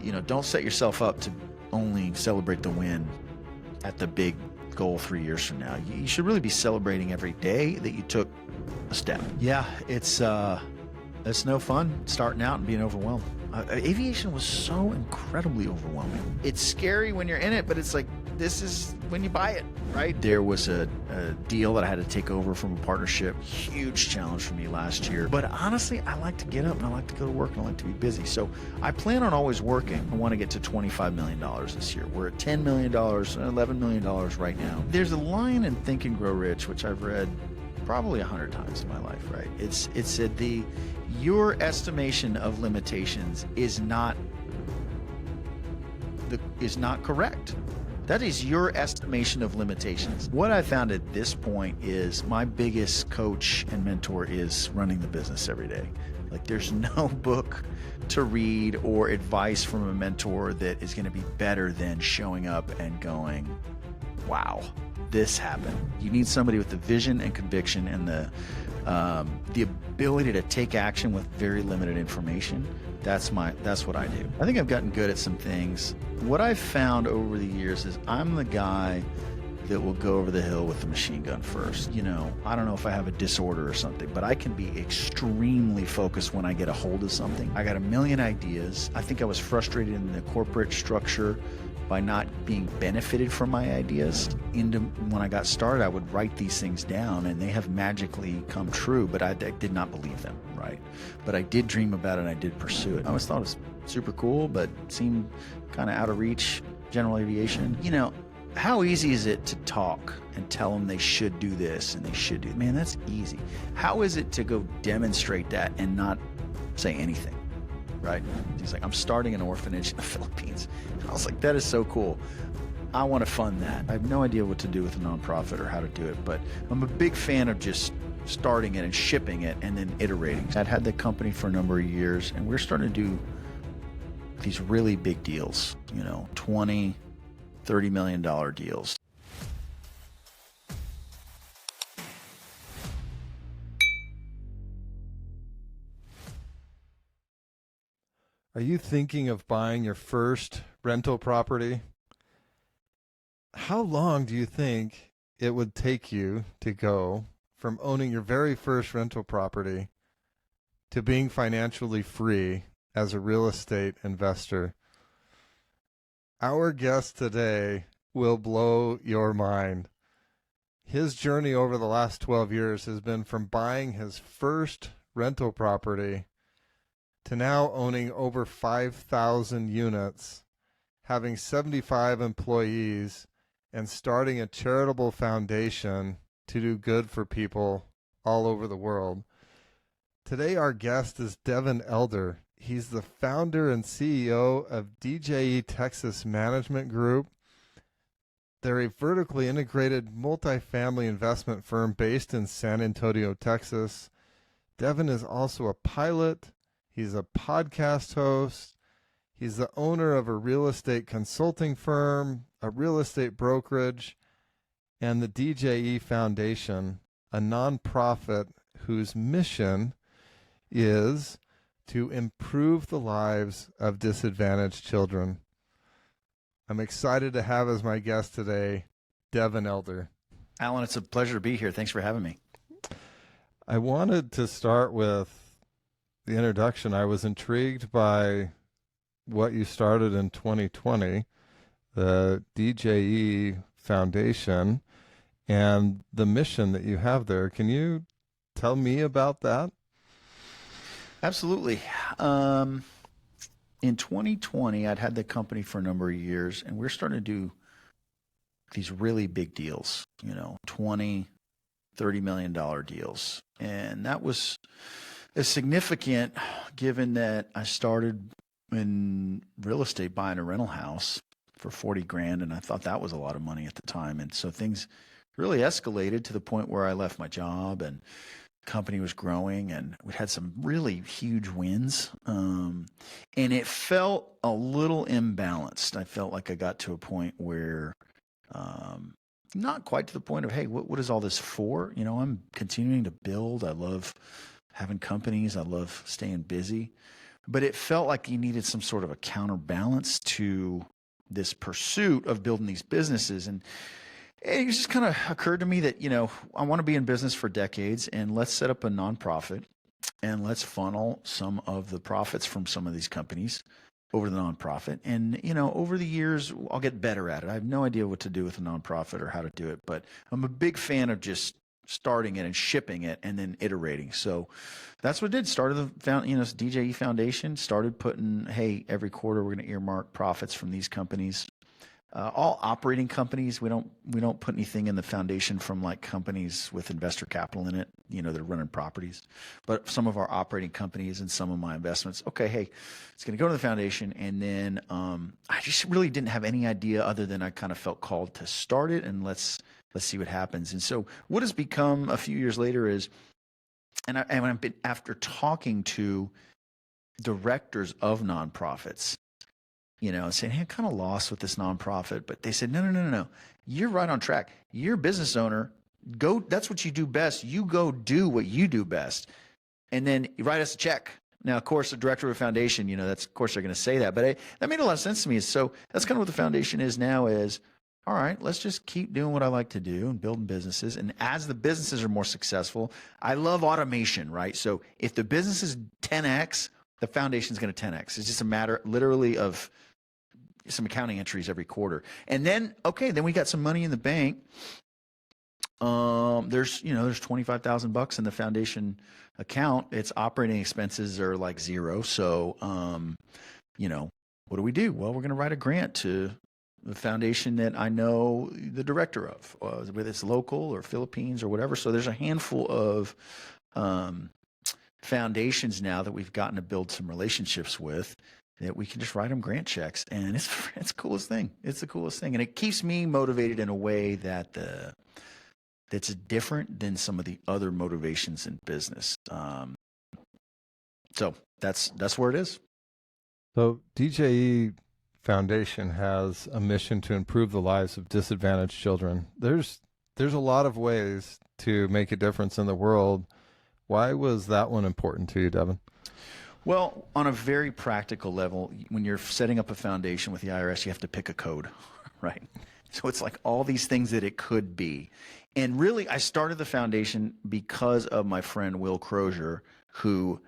you know, don't set yourself up to only celebrate the win at the big goal 3 years from now. You should really be celebrating every day that you took a step. Yeah, it's no fun starting out and being overwhelmed. Aviation was so incredibly overwhelming. It's scary when you're in it, but it's like, this is when you buy it, right? There was a deal that I had to take over from a partnership. Huge challenge for me last year. But honestly, I like to get up and I like to go to work and I like to be busy. So I plan on always working. I want to get to $25 million this year. We're at $10 million, $11 million right now. There's a line in Think and Grow Rich, which I've read probably 100 times in my life, right? It said your estimation of limitations is not correct. That is your estimation of limitations. What I found at this point is my biggest coach and mentor is running the business every day. Like, there's no book to read or advice from a mentor that is going to be better than showing up and going, wow, this happened. You need somebody with the vision and conviction and the ability to take action with very limited information. That's what I do. I think I've gotten good at some things. What I've found over the years is I'm the guy that will go over the hill with the machine gun first. You know, I don't know if I have a disorder or something, but I can be extremely focused when I get a hold of something. I got a million ideas. I think I was frustrated in the corporate structure by not being benefited from my ideas. When I got started, I would write these things down and they have magically come true, but I did not believe them, right? But I did dream about it and I did pursue it. I always thought it was super cool, but seemed kind of out of reach, general aviation. You know, how easy is it to talk and tell them they should do this and they should do, man, that's easy. How is it to go demonstrate that and not say anything? Right? He's like, I'm starting an orphanage in the Philippines. I was like, that is so cool. I want to fund that. I have no idea what to do with a nonprofit or how to do it, but I'm a big fan of just starting it and shipping it and then iterating. I'd had the company for a number of years and we're starting to do these really big deals, you know, $20, $30 million deals. Are you thinking of buying your first rental property? How long do you think it would take you to go from owning your very first rental property to being financially free as a real estate investor? Our guest today will blow your mind. His journey over the last 12 years has been from buying his first rental property to now owning over 5,000 units, having 75 employees, and starting a charitable foundation to do good for people all over the world. Today, our guest is Devin Elder. He's the founder and CEO of DJE Texas Management Group. They're a vertically integrated multifamily investment firm based in San Antonio, Texas. Devin is also a pilot. He's a podcast host. He's the owner of a real estate consulting firm, a real estate brokerage, and the DJE Foundation, a nonprofit whose mission is to improve the lives of disadvantaged children. I'm excited to have as my guest today, Devin Elder. Alan, it's a pleasure to be here. Thanks for having me. I wanted to start with the introduction. I was intrigued by what you started in 2020, the DJE Foundation, and the mission that you have there. Can you tell me about that? Absolutely. In 2020, I'd had the company for a number of years, and we're starting to do these really big deals, you know, $20, $30 million deals. And that was significant given that I started in real estate buying a rental house for 40 grand, and I thought that was a lot of money at the time. And so things really escalated to the point where I left my job and the company was growing, and we had some really huge wins. And it felt a little imbalanced. I felt like I got to a point where, not quite to the point of, hey, what is all this for? You know, I'm continuing to build. I love having companies. I love staying busy. but it felt like you needed some sort of a counterbalance to this pursuit of building these businesses. And it just kind of occurred to me that, I want to be in business for decades, and let's set up a nonprofit and let's funnel some of the profits from some of these companies over to the nonprofit. And, over the years, I'll get better at it. I have no idea what to do with a nonprofit or how to do it, but I'm a big fan of just starting it and shipping it and then iterating. So that's what I did. Started DJE Foundation, started putting, hey, every quarter we're going to earmark profits from these companies. All operating companies. We don't put anything in the foundation from like companies with investor capital in it, that are running properties. But some of our operating companies and some of my investments, okay, hey, it's going to go to the foundation. And then I just really didn't have any idea other than I kind of felt called to start it, and let's see what happens. And so what has become a few years later is, and I've been, after talking to directors of nonprofits, saying, hey, I'm kind of lost with this nonprofit. But they said, no. You're right on track. You're a business owner. Go. That's what you do best. You go do what you do best. And then you write us a check. Now, of course, the director of a foundation, of course they're going to say that. But that made a lot of sense to me. So that's kind of what the foundation is now is, all right, let's just keep doing what I like to do and building businesses. And as the businesses are more successful, I love automation, right? So if the business is 10X, the foundation is going to 10X. It's just a matter literally of some accounting entries every quarter. And then, then we got some money in the bank. There's $25,000 in the foundation account. Its operating expenses are like zero. So, what do we do? Well, we're going to write a grant to the foundation that I know the director of, whether it's local or Philippines or whatever. So there's a handful of foundations now that we've gotten to build some relationships with, that we can just write them grant checks, and it's the coolest thing. It's the coolest thing, and it keeps me motivated in a way that's different than some of the other motivations in business. So that's where it is. So DJE Foundation has a mission to improve the lives of disadvantaged children. There's a lot of ways to make a difference in the world. Why was that one important to you, Devin? Well, on a very practical level, when you're setting up a foundation with the IRS, you have to pick a code, right? So it's like all these things that it could be. And really, I started the foundation because of my friend Will Crozier, who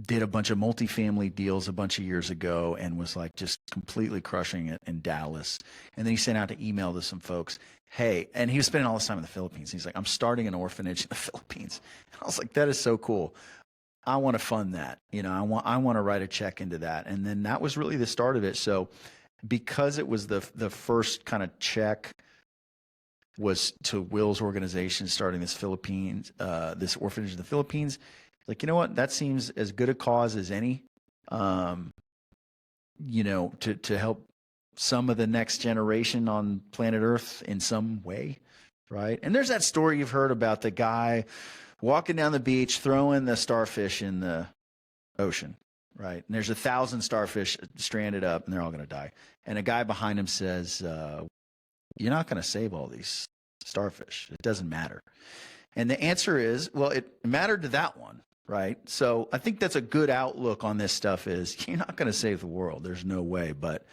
did a bunch of multifamily deals a bunch of years ago and was like just completely crushing it in Dallas. And then he sent out an email to some folks, hey, and he was spending all this time in the Philippines. He's like, I'm starting an orphanage in the Philippines. And I was like, that is so cool. I want to fund that. I want to write a check into that. And then that was really the start of it. So because it was the first kind of check was to Will's organization starting this orphanage in the Philippines, like, you know what, that seems as good a cause as any, to help some of the next generation on planet Earth in some way, right? And there's that story you've heard about the guy walking down the beach, throwing the starfish in the ocean, right? And there's 1,000 starfish stranded up, and they're all going to die. And a guy behind him says, you're not going to save all these starfish. It doesn't matter. And the answer is, well, it mattered to that one, right? So I think that's a good outlook on this stuff is you're not going to save the world. There's no way. But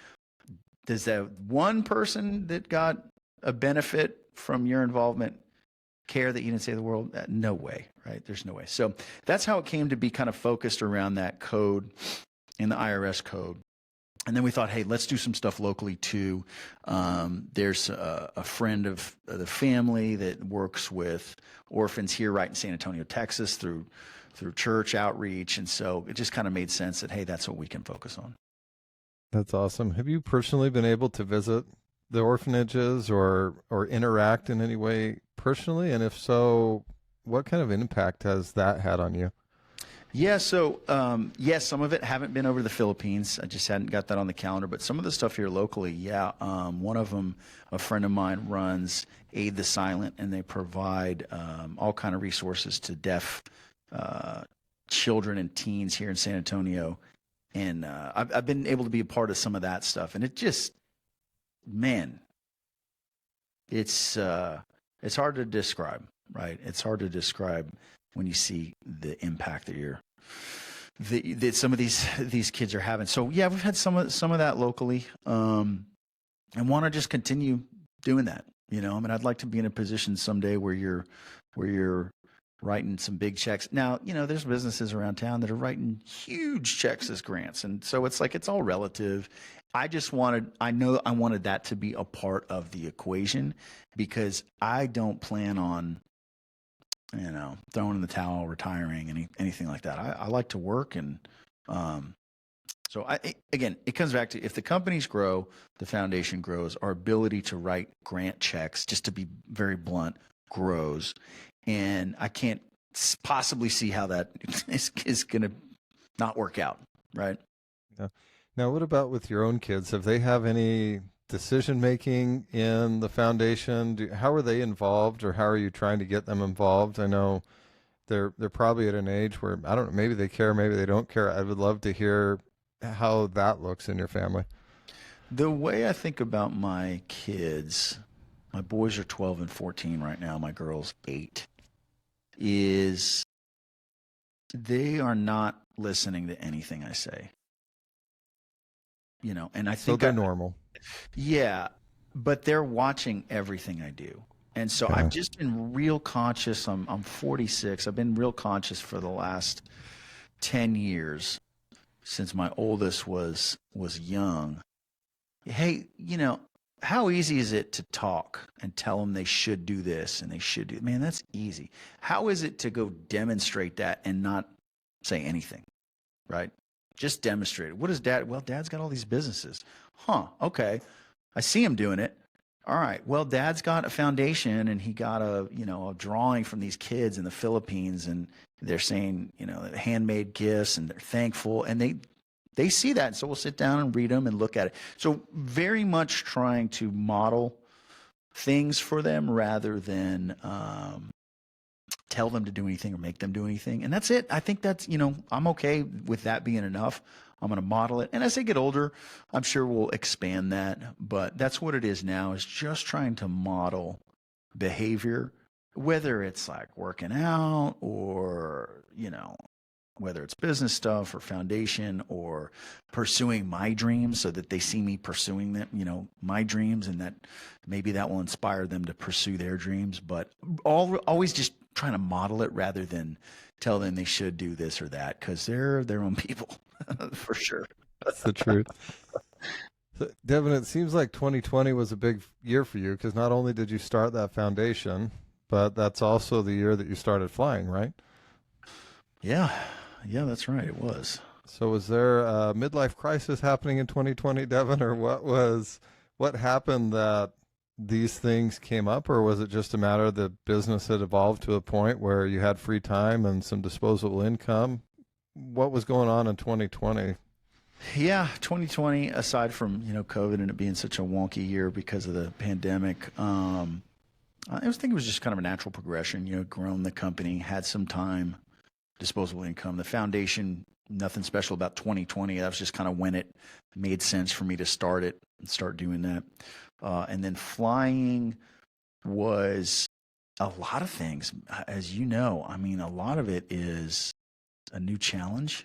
does that one person that got a benefit from your involvement care that you didn't save the world? No way, right? There's no way. So that's how it came to be kind of focused around that code in the IRS code. And then we thought, hey, let's do some stuff locally too. There's a friend of the family that works with orphans here right in San Antonio, Texas through church outreach. And so it just kind of made sense that, hey, that's what we can focus on. That's awesome. Have you personally been able to visit the orphanages or interact in any way personally? And if so, what kind of impact has that had on you? Yeah, so yes, some of it haven't been over to the Philippines. I just hadn't got that on the calendar. But some of the stuff here locally, yeah. One of them, a friend of mine runs Aid the Silent, and they provide all kind of resources to deaf children and teens here in San Antonio. And I've been able to be a part of some of that stuff, and it just, man, it's hard to describe, right? It's hard to describe when you see the impact that you're that some of these kids are having. So yeah, we've had some of that locally, and want to just continue doing that. I mean, I'd like to be in a position someday where you're writing some big checks. Now, there's businesses around town that are writing huge checks as grants, and so it's like it's all relative. I wanted that to be a part of the equation, because I don't plan on throwing in the towel, retiring, anything like that. I like to work, and so again, it comes back to, if the companies grow, the foundation grows, our ability to write grant checks, just to be very blunt, grows, and I can't possibly see how that is going to not work out, right? Yeah. Now, what about with your own kids? Have they have any decision making in the foundation? How are they involved, or how are you trying to get them involved? I know they're probably at an age where, I don't know, maybe they care, maybe they don't care. I would love to hear how that looks in your family. The way I think about my kids, my boys are 12 and 14 right now, my girl's 8, is they are not listening to anything I say. And I think so they're normal. Yeah, but they're watching everything I do. And so I've just been real conscious. I'm 46. I've been real conscious for the last 10 years, since my oldest was young. Hey, how easy is it to talk and tell them they should do this and they should do, man, that's easy. How is it to go demonstrate that and not say anything, right? Just demonstrate it. What is dad? Well, dad's got all these businesses. Huh, okay. I see him doing it. All right. Well, dad's got a foundation, and he got a drawing from these kids in the Philippines, and they're saying, handmade gifts, and they're thankful, and they see that. And so we'll sit down and read them and look at it. So very much trying to model things for them rather than tell them to do anything or make them do anything. And that's it. I think that's, I'm okay with that being enough. I'm going to model it. And as they get older, I'm sure we'll expand that. But that's what it is now, is just trying to model behavior, whether it's like working out or, whether it's business stuff or foundation or pursuing my dreams, so that they see me pursuing them, my dreams, and that maybe that will inspire them to pursue their dreams. But always just trying to model it rather than tell them they should do this or that, because they're their own people. For sure. That's the truth. So, Devin, it seems like 2020 was a big year for you, because not only did you start that foundation, but that's also the year that you started flying, right? Yeah, that's right. It was. So was there a midlife crisis happening in 2020, Devin, or what happened that these things came up, or was it just a matter of the business had evolved to a point where you had free time and some disposable income? What was going on in 2020? Yeah, 2020, aside from, COVID and it being such a wonky year because of the pandemic, I think it was just kind of a natural progression, grown the company, had some time, disposable income. The foundation, nothing special about 2020. That was just kind of when it made sense for me to start it and start doing that. And then flying was a lot of things, as you know. I mean, a lot of it is a new challenge.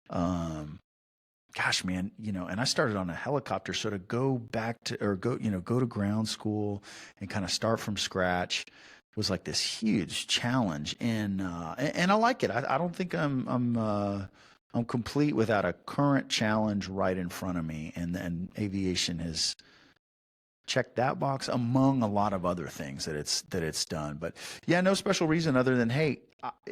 Gosh, man, and I started on a helicopter, so to go back to, or go to ground school and kind of start from scratch was like this huge challenge. And I like it. I don't think I'm complete without a current challenge right in front of me. And aviation has checked that box among a lot of other things that it's done. But yeah, no special reason other than, hey,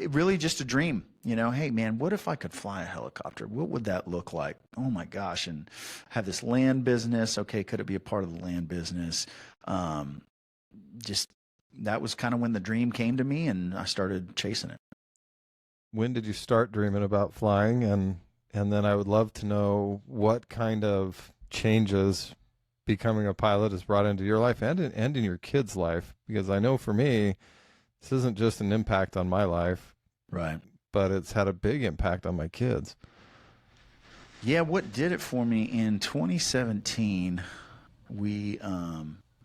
really just a dream. Hey man, what if I could fly a helicopter? What would that look like? Oh my gosh. And have this land business. Okay, could it be a part of the land business? Just that was kind of when the dream came to me, and I started chasing it. When did you start dreaming about flying? And then I would love to know what kind of changes becoming a pilot has brought into your life and in your kids' life, because I know for me, this isn't just an impact on my life, right? But it's had a big impact on my kids. Yeah, what did it for me in 2017? We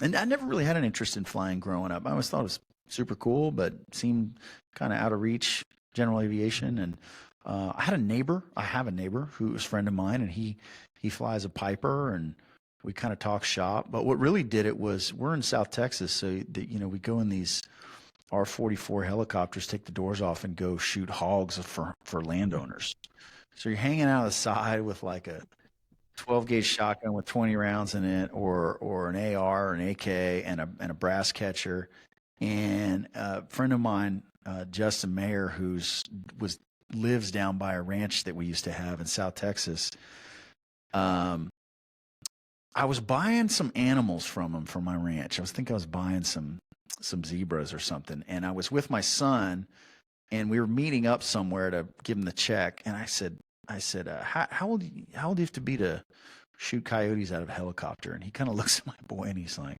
and I never really had an interest in flying growing up. I always thought it was super cool, but seemed kind of out of reach, general aviation. And I have a neighbor who is a friend of mine, and he flies a Piper, and we kind of talk shop. But what really did it was we're in South Texas, so we go in these R-44 helicopters, take the doors off, and go shoot hogs for landowners. So you're hanging out of the side with like a 12 gauge shotgun with 20 rounds in it, or an AR or an AK and a brass catcher. And a friend of mine, Justin Mayer, lives down by a ranch that we used to have in South Texas. I was buying some animals from him for my ranch. I was buying some zebras or something, and I was with my son, and we were meeting up somewhere to give him the check. And I said, how old do you have to be to shoot coyotes out of a helicopter? And he kind of looks at my boy, and he's like,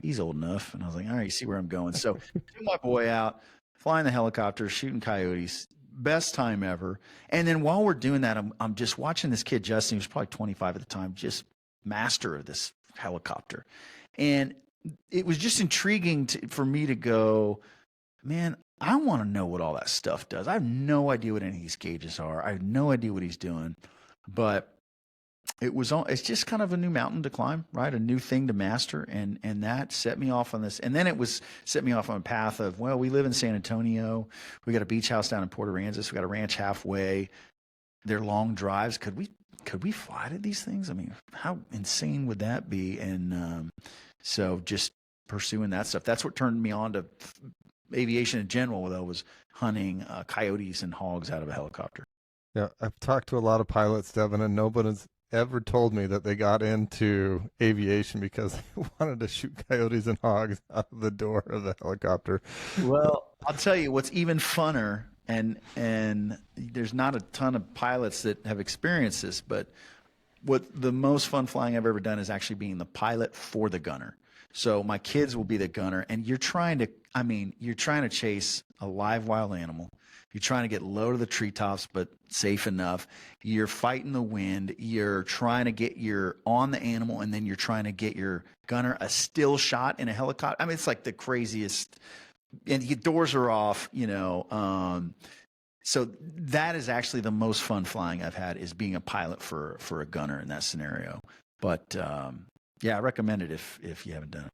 he's old enough. And I was like, all right, you see where I'm going. So took my boy out, flying the helicopter, shooting coyotes. Best time ever. And then while we're doing that, I'm just watching this kid, Justin, he was probably 25 at the time, just master of this helicopter. And it was just intriguing for me to go, man, I want to know what all that stuff does. I have no idea what any of these gauges are. I have no idea what he's doing. But it's just kind of a new mountain to climb, right? A new thing to master. And that set me off on this. And then set me off on a path of, well, we live in San Antonio. We got a beach house down in Port Aransas. We got a ranch halfway. They're long drives. Could we fly to these things? I mean, how insane would that be? And so just pursuing that stuff. That's what turned me on to aviation in general, though, was hunting coyotes and hogs out of a helicopter. Yeah, I've talked to a lot of pilots, Devin, and nobody's ever told me that they got into aviation because they wanted to shoot coyotes and hogs out of the door of the helicopter. Well, I'll tell you what's even funner, and there's not a ton of pilots that have experienced this, but what the most fun flying I've ever done is actually being the pilot for the gunner. So my kids will be the gunner, and you're trying to chase a live wild animal. You're trying to get low to the treetops, but safe enough. You're fighting the wind. You're trying to get on the animal, and then you're trying to get your gunner a still shot in a helicopter. I mean, it's like the craziest. And your doors are off, so that is actually the most fun flying I've had, is being a pilot for a gunner in that scenario. But yeah, I recommend it if you haven't done it.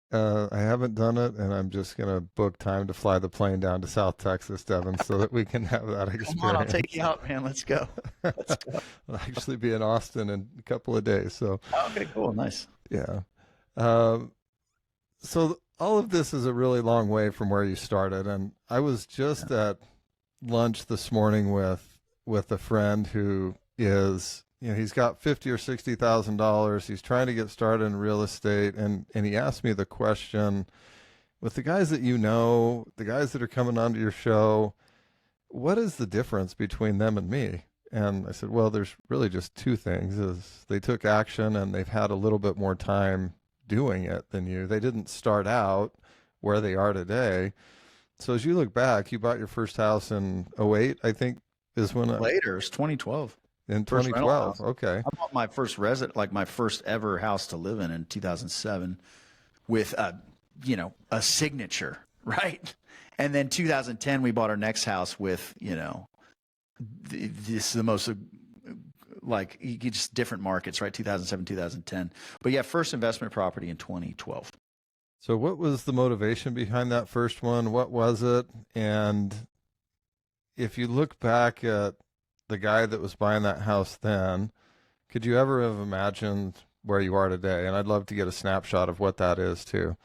I haven't done it, and I'm just going to book time to fly the plane down to South Texas, Devin, so that we can have that experience. Come on, I'll take you out, man. Let's go. I'll actually be in Austin in a couple of days. So. Okay, cool. Nice. Yeah. So all of this is a really long way from where you started. And I was just at lunch this morning with a friend who is, he's got $50,000 or $60,000. He's trying to get started in real estate. And he asked me the question, with the guys that the guys that are coming onto your show, what is the difference between them and me? And I said, well, there's really just two things. Is they took action and they've had a little bit more time doing it than you. They didn't start out where they are today. So as you look back, you bought your first house in 2008, I think is when later. It's 2012. In 2012. Okay. I bought my first my first ever house to live in 2007 with a signature, right? And then 2010, we bought our next house with, this is the most, just different markets, right? 2007, 2010. But yeah, first investment property in 2012. So what was the motivation behind that first one? What was it? And if you look back at the guy that was buying that house then, could you ever have imagined where you are today? And I'd love to get a snapshot of what that is too.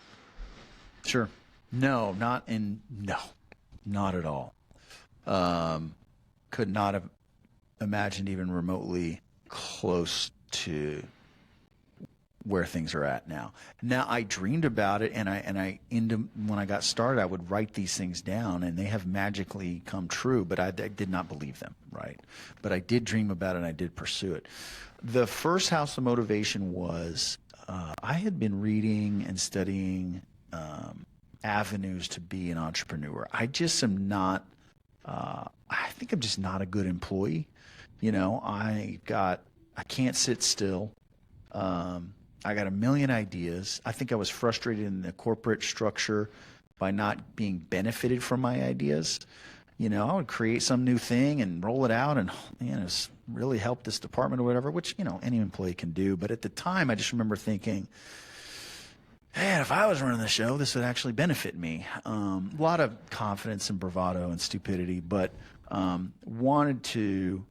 Sure. No, not at all. Could not have imagined even remotely close to where things are at now. Now, I dreamed about it, and when I got started, I would write these things down, and they have magically come true, but I did not believe them, right? But I did dream about it, and I did pursue it. The first house of motivation was I had been reading and studying avenues to be an entrepreneur. I just am not, I think I'm just not a good employee. I can't sit still. I got a million ideas. I think I was frustrated in the corporate structure by not being benefited from my ideas. I would create some new thing and roll it out and, it's really helped this department or whatever, which, any employee can do. But at the time, I just remember thinking, man, if I was running the show, this would actually benefit me. A lot of confidence and bravado and stupidity, but wanted to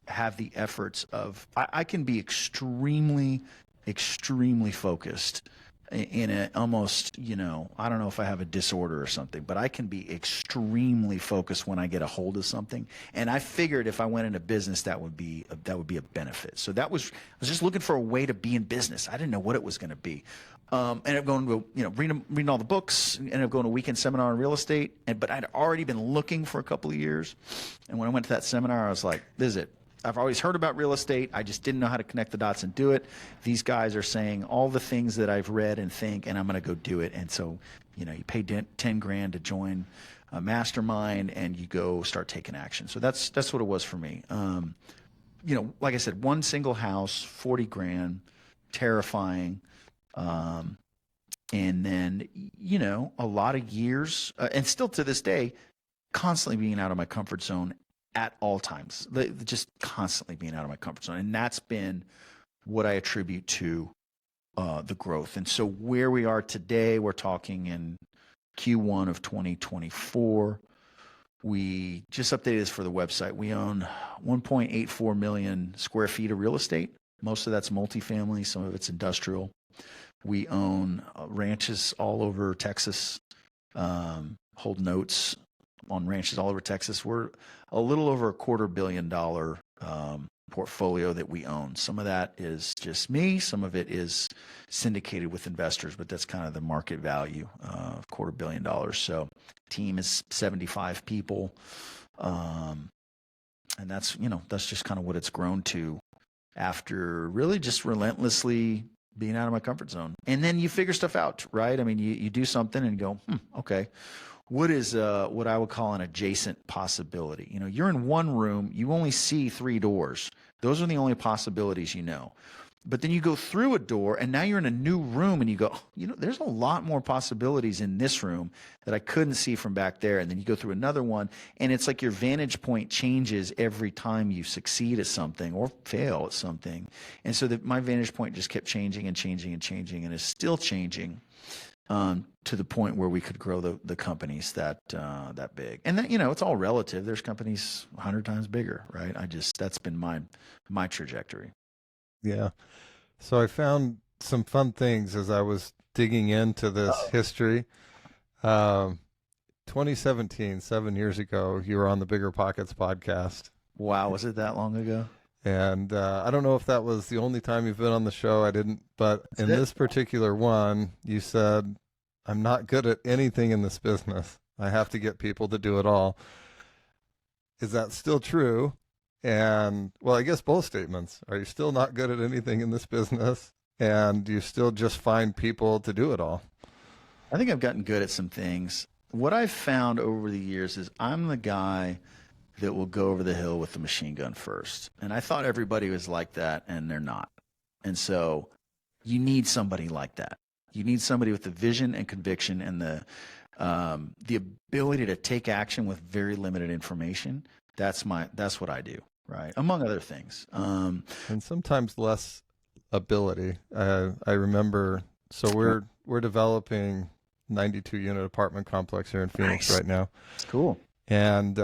have the efforts of, I can be extremely, extremely focused in a almost, I don't know if I have a disorder or something, but I can be extremely focused when I get a hold of something. And I figured if I went into business, that would be a benefit. So I was just looking for a way to be in business. I didn't know what it was going to be. Ended up going to, reading all the books, ended up going to a weekend seminar on real estate. But I'd already been looking for a couple of years. And when I went to that seminar, I was like, this is it. I've always heard about real estate. I just didn't know how to connect the dots and do it. These guys are saying all the things that I've read and think, and I'm going to go do it. And so, you pay 10 grand to join a mastermind and you go start taking action. So that's what it was for me. Like I said, one single house, 40 grand, terrifying. And then, a lot of years, and still to this day, constantly being out of my comfort zone at all times, just constantly being out of my comfort zone. And that's been what I attribute to the growth. And so where we are today, we're talking in Q1 of 2024. We just updated this for the website. We own 1.84 million square feet of real estate. Most of that's multifamily, some of it's industrial. We own ranches all over Texas, hold notes on ranches all over Texas. We're a little over $250 million portfolio that we own. Some of that is just me. Some of it is syndicated with investors, but that's kind of the market value of $250 million. So team is 75 people. And that's just kind of what it's grown to after really just relentlessly being out of my comfort zone. And then you figure stuff out, right? I mean, you do something and go, okay. What is what I would call an adjacent possibility? You're in one room, you only see 3 doors. Those are the only possibilities But then you go through a door and now you're in a new room and you go, there's a lot more possibilities in this room that I couldn't see from back there. And then you go through another one and it's like your vantage point changes every time you succeed at something or fail at something. And so my vantage point just kept changing and changing and changing and is still changing. To the point where we could grow the companies that big. And then, it's all relative. There's companies 100 times bigger, right? That's been my trajectory. Yeah. So I found some fun things as I was digging into this history. 2017, 7 years ago, you were on the Bigger Pockets podcast. Wow. Was it that long ago? And I don't know if that was the only time you've been on the show. I didn't, but in this particular one, you said, I'm not good at anything in this business. I have to get people to do it all. Is that still true? And well, I guess both statements. Are you still not good at anything in this business? And do you still just find people to do it all? I think I've gotten good at some things. What I've found over the years is I'm the guy that will go over the hill with the machine gun first. And I thought everybody was like that, and they're not. And so you need somebody like that. You need somebody with the vision and conviction and the ability to take action with very limited information. That's what I do, right? Among other things. And sometimes less ability. I remember, so we're developing 92 unit apartment complex here in Phoenix right now. Cool. And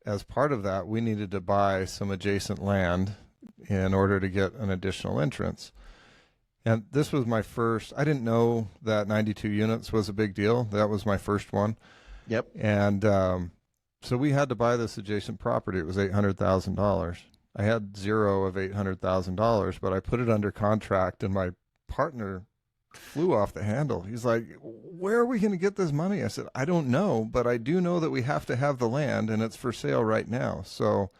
as part of that, we needed to buy some adjacent land in order to get an additional entrance. And this was my first, I didn't know that 92 units was a big deal. That was my first one. Yep. And so we had to buy this adjacent property. It was $800,000. I had zero of $800,000, but I put it under contract and my partner flew off the handle. He's like, where are we going to get this money? I said, I don't know, but I do know that we have to have the land and it's for sale right now. So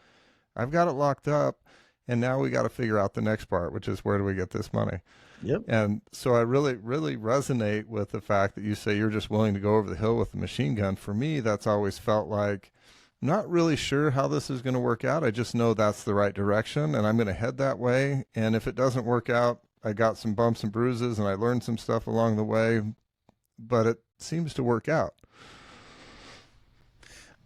I've got it locked up and now we got to figure out the next part, which is where do we get this money? Yep. And so I really, really resonate with the fact that you say you're just willing to go over the hill with the machine gun. For me, that's always felt like, I'm not really sure how this is going to work out. I just know that's the right direction and I'm going to head that way. And if it doesn't work out, I got some bumps and bruises and I learned some stuff along the way, but it seems to work out.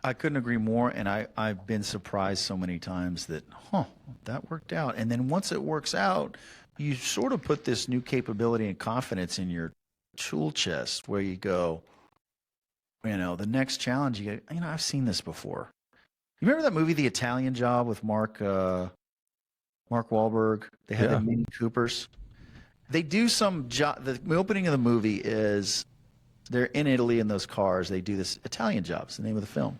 I couldn't agree more. And I've been surprised so many times that, that worked out. And then once it works out, you sort of put this new capability and confidence in your tool chest where you go, the next challenge you get, I've seen this before. You remember that movie, The Italian Job, with Mark Wahlberg? They had the Mini Coopers. They do some job. The opening of the movie is they're in Italy in those cars. They do this Italian Job. It's the name of the film.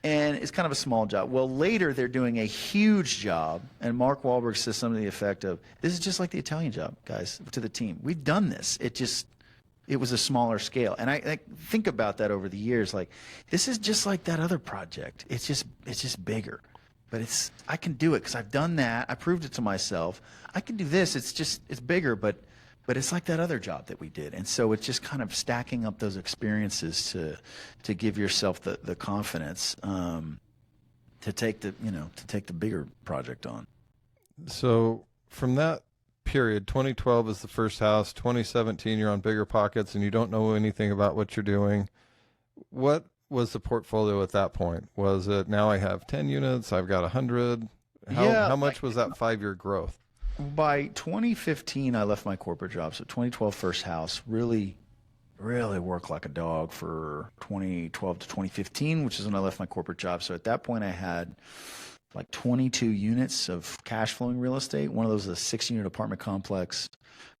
And it's kind of a small job. Well, later they're doing a huge job, and Mark Wahlberg says something to the effect of, "This is just like the Italian Job, guys," to the team. "We've done this. It was a smaller scale." And I think about that over the years. Like, this is just like that other project. It's just bigger, but I can do it because I've done that. I proved it to myself. I can do this. It's bigger, but it's like that other job that we did. And so it's just kind of stacking up those experiences to give yourself the confidence to take the bigger project on. So from that period, 2012 is the first house, 2017 you're on Bigger Pockets and you don't know anything about what you're doing. What was the portfolio at that point? Was it, now I have 10 units, I've got 100? How much was that 5-year growth? By 2015, I left my corporate job. So 2012 first house, really worked like a dog for 2012 to 2015, which is when I left my corporate job. So at that point, I had like 22 units of cash flowing real estate. One of those is a 6-unit apartment complex,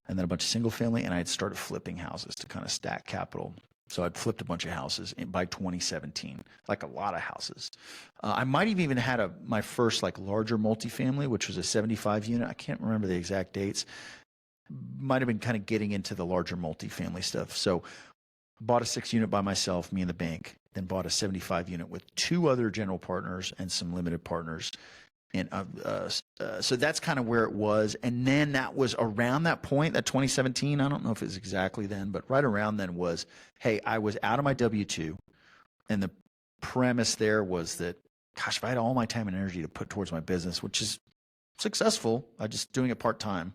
and then a bunch of single family. And I had started flipping houses to kind of stack capital. So I'd flipped a bunch of houses by 2017, like a lot of houses. I might have even had my first like larger multifamily, which was a 75 unit. I can't remember the exact dates. Might have been kind of getting into the larger multifamily stuff. So bought a 6-unit by myself, me and the bank, then bought a 75 unit with 2 other general partners and some limited partners. And so that's kind of where it was. And then that was around that point, that 2017, I don't know if it was exactly then, but right around then was, hey, I was out of my W-2. And the premise there was that, gosh, if I had all my time and energy to put towards my business, which is successful, I just doing it part-time,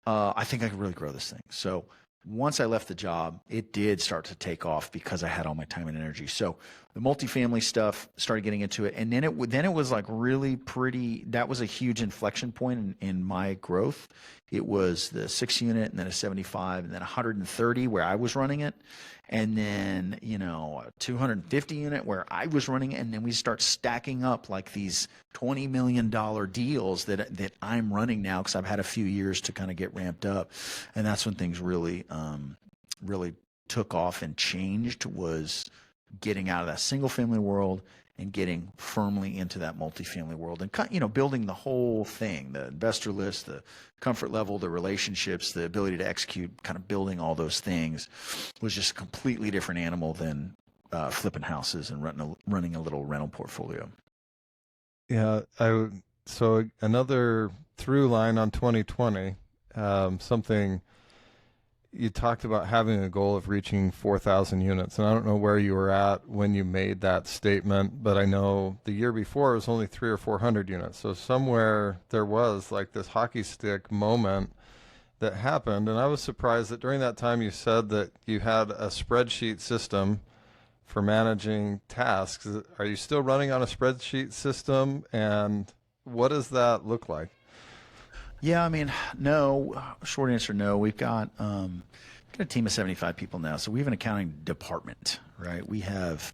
I think I could really grow this thing. So once I left the job, it did start to take off because I had all my time and energy. So the multifamily stuff, started getting into it. And then it was like really pretty, that was a huge inflection point in my growth. It was the 6-unit and then a 75 and then 130 where I was running it. And then, a 250 unit where I was running it. And then we start stacking up like these $20 million deals that I'm running now because I've had a few years to kind of get ramped up. And that's when things really took off and changed, was getting out of that single family world and getting firmly into that multifamily world and, building the whole thing, the investor list, the comfort level, the relationships, the ability to execute, kind of building all those things was just a completely different animal than flipping houses and running a little rental portfolio. Yeah. So another through line on 2020, something you talked about having a goal of reaching 4,000 units. And I don't know where you were at when you made that statement, but I know the year before it was only 300 or 400 units. So somewhere there was like this hockey stick moment that happened. And I was surprised that during that time you said that you had a spreadsheet system for managing tasks. Are you still running on a spreadsheet system? And what does that look like? Yeah, I mean, no. Short answer, no. We've got a team of 75 people now, so we have an accounting department, right? We have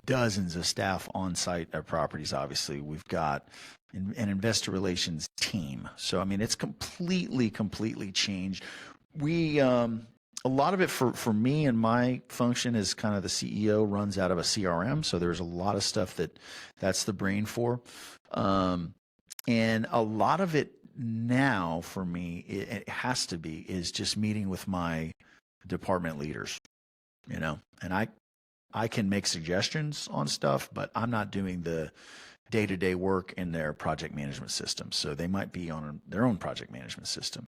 dozens of staff on site at properties. Obviously, we've got an investor relations team. So I mean, it's completely changed. We a lot of it for me and my function is kind of the CEO runs out of a CRM. So there's a lot of stuff that's the brain for, and a lot of it now for me, it has to be, is just meeting with my department leaders, and I can make suggestions on stuff, but I'm not doing the day-to-day work in their project management system. So they might be on their own project management system.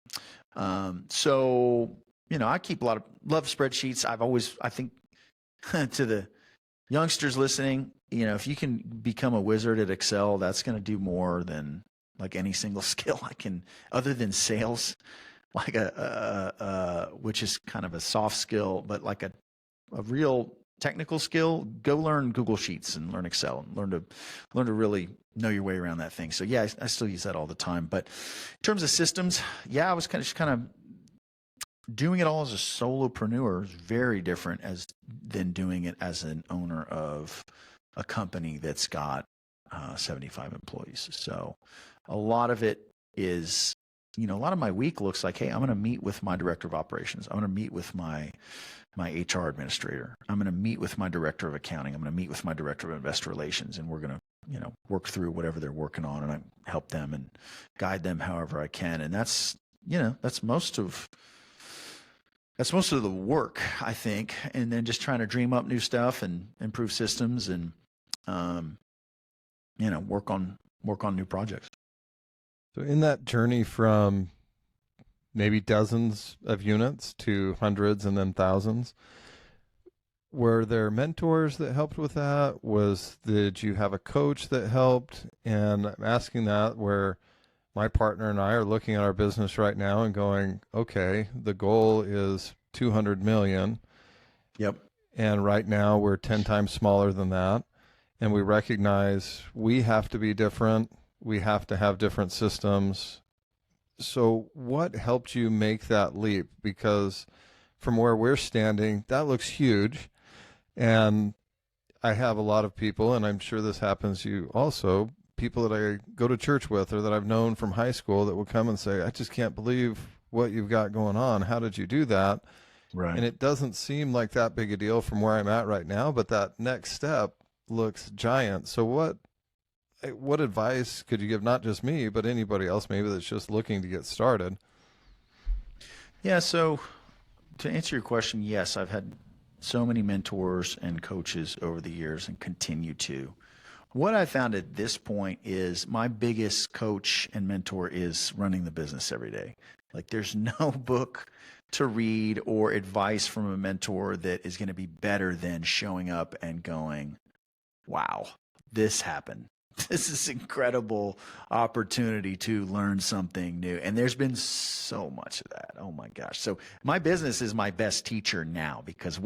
So, I keep love spreadsheets. I think to the youngsters listening, if you can become a wizard at Excel, that's going to do more than like any single skill I can, other than sales, like which is kind of a soft skill, but like a real technical skill, go learn Google Sheets and learn Excel and learn to really know your way around that thing. So yeah, I still use that all the time. But in terms of systems, yeah, I was kind of doing it all as a solopreneur is very different than doing it as an owner of a company that's got 75 employees. So a lot of it is, a lot of my week looks like, hey, I'm going to meet with my director of operations. I'm going to meet with my HR administrator. I'm going to meet with my director of accounting. I'm going to meet with my director of investor relations, and we're going to, work through whatever they're working on, and I help them and guide them however I can. And that's most of the work, I think. And then just trying to dream up new stuff and improve systems and, work on new projects. So in that journey from maybe dozens of units to hundreds and then thousands, were there mentors that helped with that? Did you have a coach that helped? And I'm asking that where my partner and I are looking at our business right now and going, okay, the goal is 200 million. Yep. And right now we're 10 times smaller than that. And we recognize we have to be different. We have to have different systems. So what helped you make that leap? Because from where we're standing, that looks huge. And I have a lot of people, and I'm sure this happens to you also, people that I go to church with or that I've known from high school that will come and say, I just can't believe what you've got going on. How did you do that? Right. And it doesn't seem like that big a deal from where I'm at right now, but that next step looks giant. So what advice could you give, not just me, but anybody else maybe that's just looking to get started? Yeah, so to answer your question, yes, I've had so many mentors and coaches over the years and continue to. What I found at this point is my biggest coach and mentor is running the business every day. Like there's no book to read or advice from a mentor that is going to be better than showing up and going, wow, this happened. This is incredible opportunity to learn something new. And there's been so much of that. Oh my gosh. So my business is my best teacher now because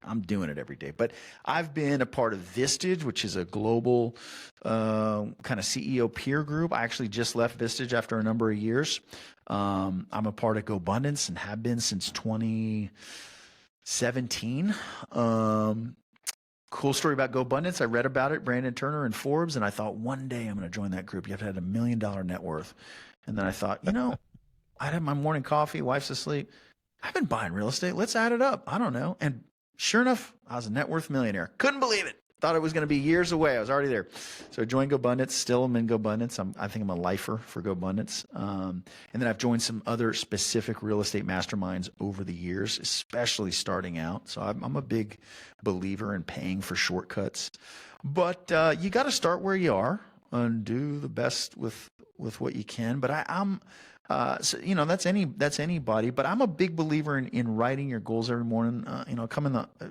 I'm doing it every day. But I've been a part of Vistage, which is a global kind of CEO peer group. I actually just left Vistage after a number of years. I'm a part of GoBundance and have been since 2017. Cool story about GoBundance. I read about it, Brandon Turner and Forbes, and I thought one day I'm going to join that group. You have to have $1 million net worth. And then I thought, I'd have my morning coffee, wife's asleep. I've been buying real estate. Let's add it up. I don't know. And sure enough, I was a net worth millionaire. Couldn't believe it. Thought it was going to be years away. I was already there. So I joined GoBundance. Still am in GoBundance. I think I'm a lifer for GoBundance. And then I've joined some other specific real estate masterminds over the years, especially starting out. So I'm a big believer in paying for shortcuts. But you got to start where you are and do the best with what you can. But I'm that's anybody. But I'm a big believer in writing your goals every morning.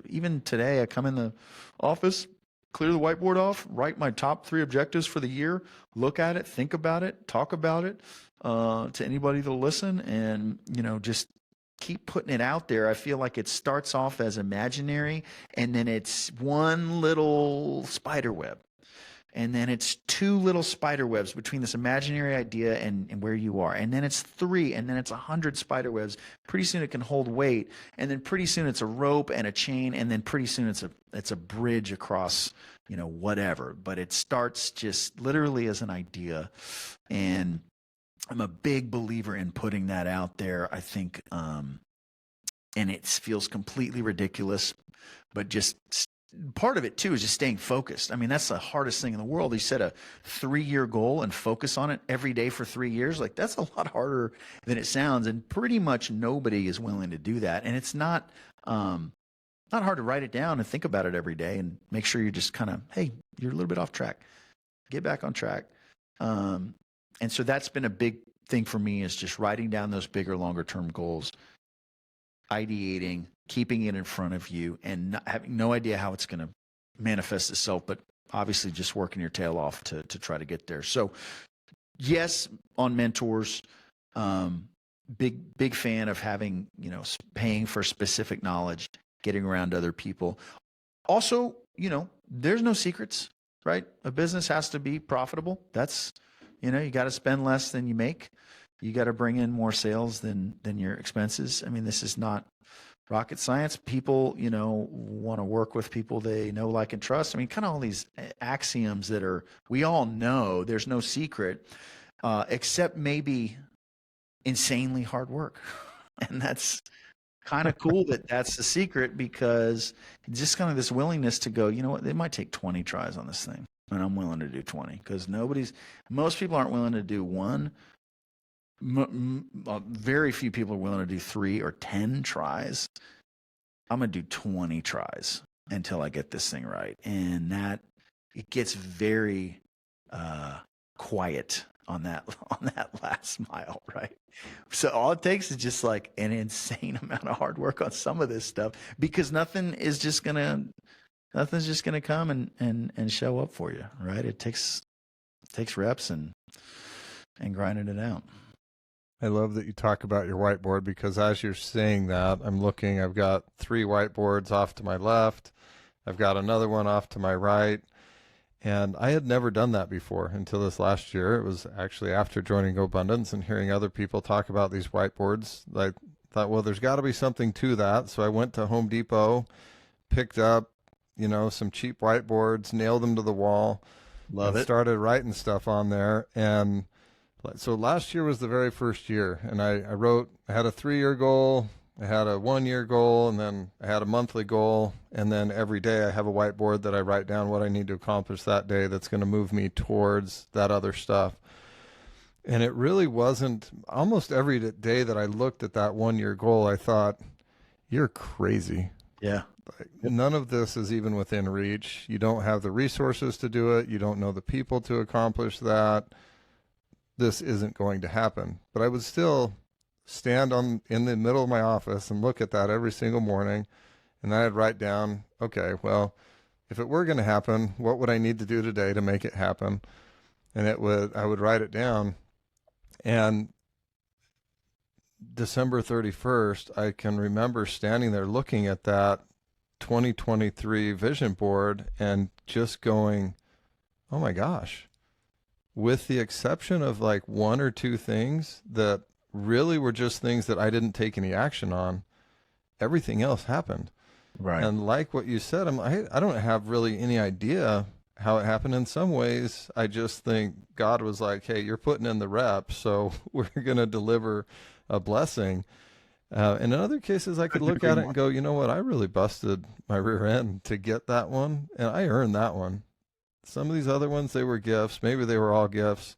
Even today, I come in the office, clear the whiteboard off, write my top 3 objectives for the year, look at it, think about it, talk about it to anybody that'll listen, and just keep putting it out there. I feel like it starts off as imaginary, and then it's one little spider web. And then it's 2 little spider webs between this imaginary idea and where you are. And then it's 3, and then it's 100 spider webs. Pretty soon it can hold weight. And then pretty soon it's a rope and a chain. And then pretty soon it's a bridge across, whatever. But it starts just literally as an idea. And I'm a big believer in putting that out there. I think, and it feels completely ridiculous, but just part of it too is just staying focused. I mean, that's the hardest thing in the world. You set a 3-year goal and focus on it every day for 3 years. Like that's a lot harder than it sounds. And pretty much nobody is willing to do that. And it's not hard to write it down and think about it every day and make sure you're just kind of, hey, you're a little bit off track. Get back on track. And so that's been a big thing for me, is just writing down those bigger, longer term goals, ideating, keeping it in front of you, and not having no idea how it's going to manifest itself, but obviously just working your tail off to try to get there. So yes, on mentors, big fan of having, paying for specific knowledge, getting around other people. Also, there's no secrets, right? A business has to be profitable. That's, you got to spend less than you make. You got to bring in more sales than your expenses. I mean, this is not rocket science. People, want to work with people they know, like, and trust. I mean, kind of all these axioms that we all know. There's no secret, except maybe insanely hard work. And that's kind of cool that's the secret, because just kind of this willingness to go, you know what, it might take 20 tries on this thing, and I'm willing to do 20, because most people aren't willing to do one. Very few people are willing to do 3 or 10 tries. I'm going to do 20 tries until I get this thing right. And that it gets very quiet on that last mile, right? So all it takes is just like an insane amount of hard work on some of this stuff, because nothing's just gonna come and show up for you, right? It takes reps and grinding it out. I love that you talk about your whiteboard, because as you're saying that, I'm looking, I've got 3 whiteboards off to my left. I've got another one off to my right. And I had never done that before until this last year. It was actually after joining GoBundance and hearing other people talk about these whiteboards. I thought, well, there's got to be something to that. So I went to Home Depot, picked up, some cheap whiteboards, nailed them to the wall. Love it. Started writing stuff on there. And so last year was the very first year. And I had a 3-year goal. I had a 1-year goal, and then I had a monthly goal, and then every day I have a whiteboard that I write down what I need to accomplish that day that's going to move me towards that other stuff. And it really wasn't, almost every day that I looked at that 1-year goal, I thought, you're crazy. Yeah. None of this is even within reach. You don't have the resources to do it. You don't know the people to accomplish that. This isn't going to happen. But I would still stand in the middle of my office and look at that every single morning, and then I'd write down, okay, well, if it were going to happen, what would I need to do today to make it happen? And I would write it down. And December 31st, I can remember standing there looking at that 2023 vision board and just going, oh my gosh, with the exception of like 1 or 2 things that really were just things that I didn't take any action on, everything else happened. Right. And like what you said, I don't have really any idea how it happened. In some ways, I just think God was like, hey, you're putting in the reps, so we're going to deliver a blessing. And in other cases, I could look at it and go, you know what, I really busted my rear end to get that one, and I earned that one. Some of these other ones, they were gifts. Maybe they were all gifts.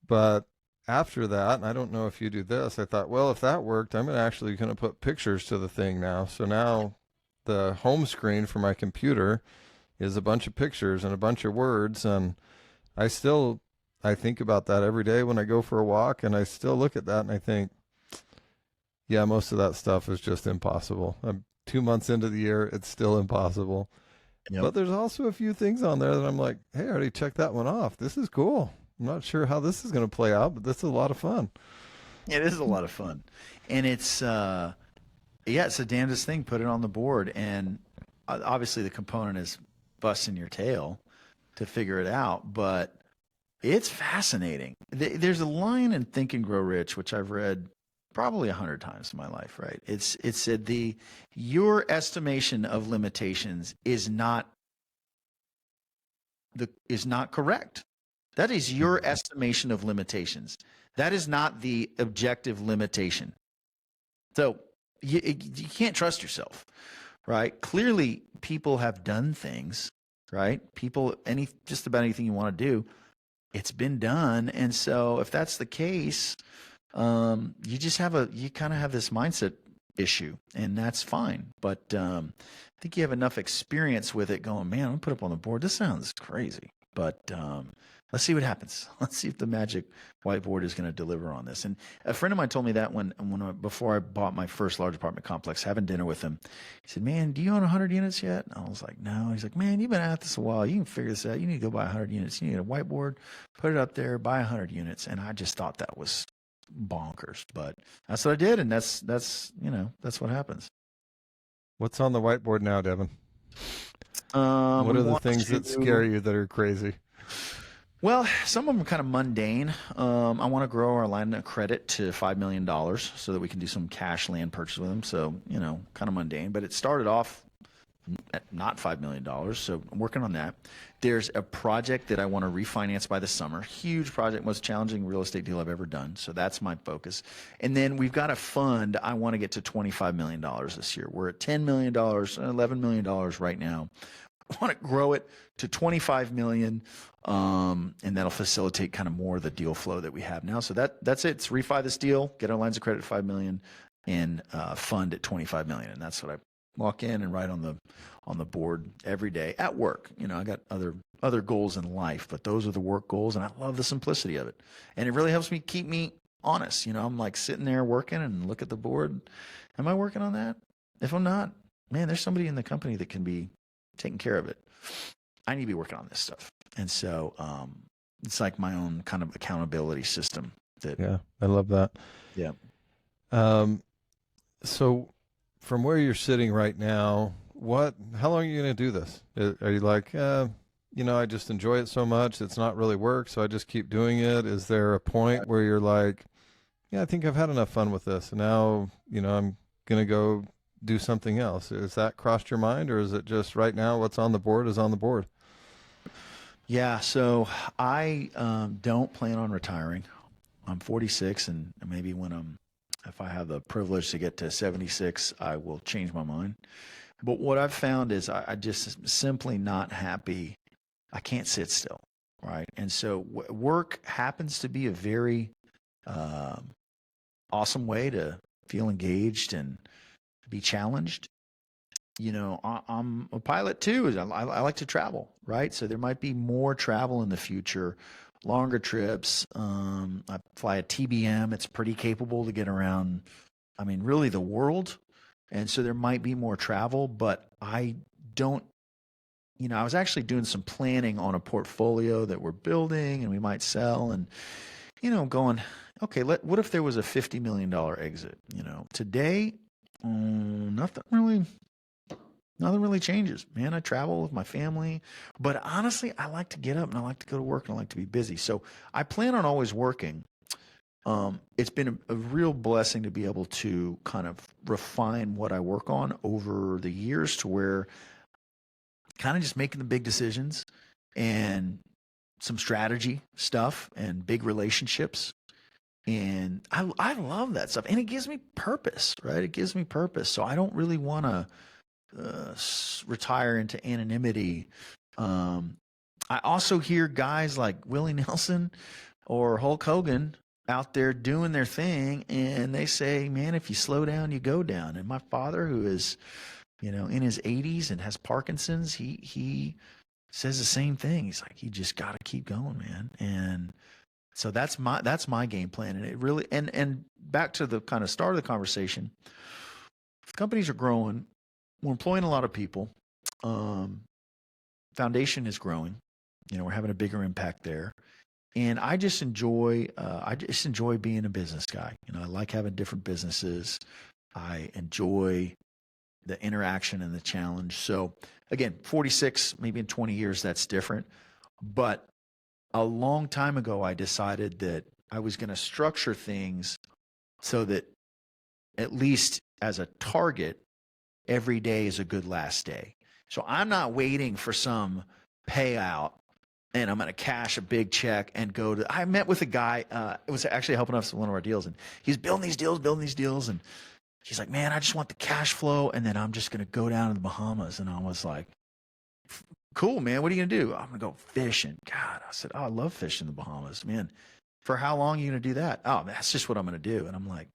But after that, and I don't know if you do this, I thought, well, if that worked, I'm actually going to put pictures to the thing now. So now the home screen for my computer is a bunch of pictures and a bunch of words. And I think about that every day when I go for a walk, and I still look at that and I think, yeah, most of that stuff is just impossible. I'm 2 months into the year, it's still impossible. Yep. But there's also a few things on there that I'm like, hey, I already checked that one off. This is cool. I'm not sure how this is going to play out, but this is a lot of fun. It is a lot of fun. And it's the damnedest thing. Put it on the board. And obviously the component is busting your tail to figure it out, but it's fascinating. There's a line in Think and Grow Rich, which I've read probably 100 times in my life, right? It said your estimation of limitations is not correct. That is your estimation of limitations. That is not the objective limitation. So you can't trust yourself, right? Clearly, people have done things, right? Just about anything you want to do, it's been done. And so if that's the case, you kind of have this mindset issue, and that's fine. But I think you have enough experience with it going, man, I'm going to put up on the board. This sounds crazy, but let's see what happens. Let's see if the magic whiteboard is going to deliver on this. And a friend of mine told me that before I bought my first large apartment complex, having dinner with him, he said, man, do you own 100 units yet? And I was like, no. He's like, man, you've been at this a while. You can figure this out. You need to go buy 100 units. You need a whiteboard, put it up there, buy 100 units. And I just thought that was bonkers, but that's what I did. And that's what happens. What's on the whiteboard now, Devin? What We are the want things that scare to. you that are crazy? Well, some of them are kind of mundane. I want to grow our line of credit to $5 million so that we can do some cash land purchase with them. So, kind of mundane. But it started off at not $5 million. So I'm working on that. There's a project that I want to refinance by the summer. Huge project, most challenging real estate deal I've ever done. So that's my focus. And then we've got a fund. I want to get to $25 million this year. We're at $10 million, $11 million right now. I want to grow it to 25 million, and that'll facilitate kind of more of the deal flow that we have now. So that's it. It's refi this deal, get our lines of credit at 5 million, and fund at 25 million. And that's what I walk in and write on the board every day at work. I got other goals in life, but those are the work goals, and I love the simplicity of it. And it really helps me keep me honest. I'm like sitting there working and look at the board. Am I working on that? If I'm not, man, there's somebody in the company that can be taking care of it. I need to be working on this stuff. And so it's like my own kind of accountability system Yeah, I love that. Yeah. So from where you're sitting right now, how long are you going to do this? Are you like, I just enjoy it so much. It's not really work. So I just keep doing it. Is there a point where you're like, yeah, I think I've had enough fun with this. And now, I'm going to go do something else. Has that crossed your mind, or is it just right now what's on the board is on the board? Yeah. So I don't plan on retiring. I'm 46, and maybe if I have the privilege to get to 76, I will change my mind. But what I've found is I just simply not happy. I can't sit still. Right. And so work happens to be a very awesome way to feel engaged and be challenged. I'm a pilot too. I like to travel, right? So there might be more travel in the future, longer trips. I fly a TBM. It's pretty capable to get around, really the world. And so there might be more travel, but I don't, I was actually doing some planning on a portfolio that we're building and we might sell, and, going, okay, what if there was a $50 million exit? Today, nothing really changes, man. I travel with my family, but honestly, I like to get up and I like to go to work and I like to be busy. So I plan on always working. It's been a real blessing to be able to kind of refine what I work on over the years to where kind of just making the big decisions and some strategy stuff and big relationships. And I love that stuff. And it gives me purpose, right? It gives me purpose. So I don't really want to retire into anonymity. I also hear guys like Willie Nelson or Hulk Hogan out there doing their thing, and they say, man, if you slow down, you go down. And my father, who is, in his 80s and has Parkinson's, he says the same thing. He's like, you just got to keep going, man. And so that's my game plan. And it really, and back to the kind of start of the conversation, companies are growing. We're employing a lot of people. Foundation is growing. We're having a bigger impact there. And I just enjoy being a business guy. I like having different businesses. I enjoy the interaction and the challenge. So again, 46, maybe in 20 years, that's different. But a long time ago, I decided that I was going to structure things so that at least as a target, every day is a good last day. So I'm not waiting for some payout and I'm going to cash a big check and go to. I met with a guy, it was actually helping us with one of our deals, and he's building these deals. And he's like, man, I just want the cash flow. And then I'm just going to go down to the Bahamas. And I was like, cool, man. What are you going to do? I'm going to go fishing. God, I said, oh, I love fishing in the Bahamas, man. For how long are you going to do that? Oh, that's just what I'm going to do. And I'm like,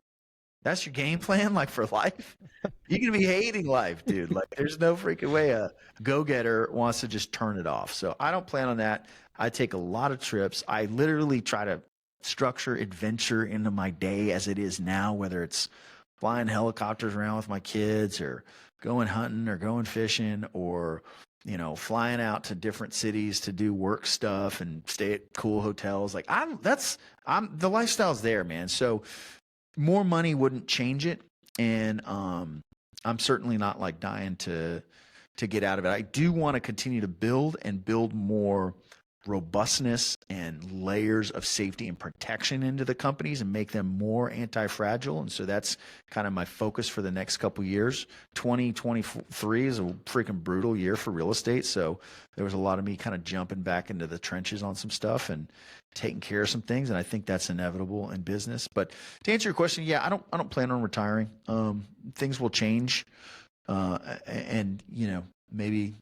that's your game plan, like for life? You're going to be hating life, dude. Like there's no freaking way a go-getter wants to just turn it off. So I don't plan on that. I take a lot of trips. I literally try to structure adventure into my day as it is now, whether it's flying helicopters around with my kids or going hunting or going fishing or, flying out to different cities to do work stuff and stay at cool hotels. Like the lifestyle's there, man. So more money wouldn't change it. And I'm certainly not like dying to to get out of it. I do want to continue to build and build more robustness and layers of safety and protection into the companies and make them more anti-fragile. And so that's kind of my focus for the next couple of years. 2023 is a freaking brutal year for real estate. So there was a lot of me kind of jumping back into the trenches on some stuff and taking care of some things. And I think that's inevitable in business. But to answer your question, yeah, I don't plan on retiring. Things will change. And you know, maybe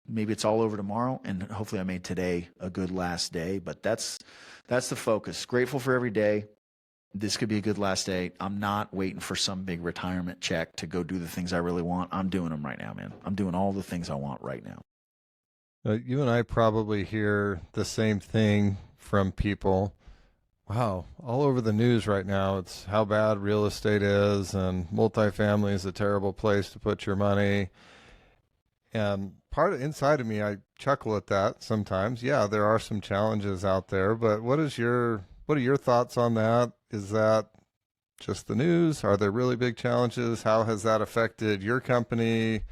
it's all over tomorrow, and hopefully I made today a good last day, but that's the focus. Grateful for every day. This could be a good last day. I'm not waiting for some big retirement check to go do the things I really want. I'm doing them right now, man. I'm doing all the things I want right now. You and I probably hear the same thing from people. Wow, all over the news right now, it's how bad real estate is, and multifamily is a terrible place to put your money. And inside of me, I chuckle at that sometimes. Yeah, there are some challenges out there, but what are your thoughts on that? Is that just the news? Are there really big challenges? How has that affected your company?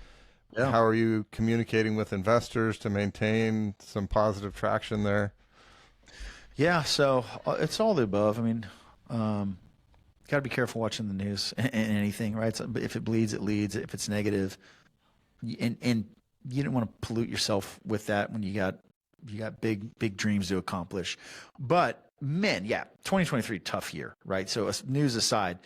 Yeah. How are you communicating with investors to maintain some positive traction there? Yeah, so it's all the above. I mean, got to be careful watching the news and anything, right? So if it bleeds, it leads. If it's negative, and you don't want to pollute yourself with that when you got big dreams to accomplish. But man, yeah, 2023 tough year, right? So news aside,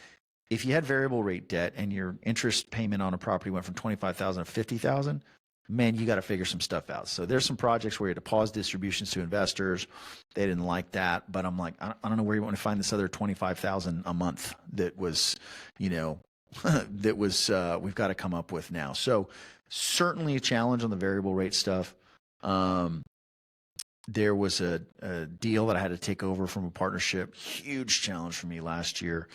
if you had variable rate debt and your interest payment on a property went from $25,000 to $50,000, man, you got to figure some stuff out. So there's some projects where you had to pause distributions to investors. They didn't like that, but I'm like, I don't know where you want to find this other $25,000 a month that was, you know, that was we've got to come up with now. So certainly a challenge on the variable rate stuff. There was a deal that I had to take over from a partnership. Huge challenge for me last year.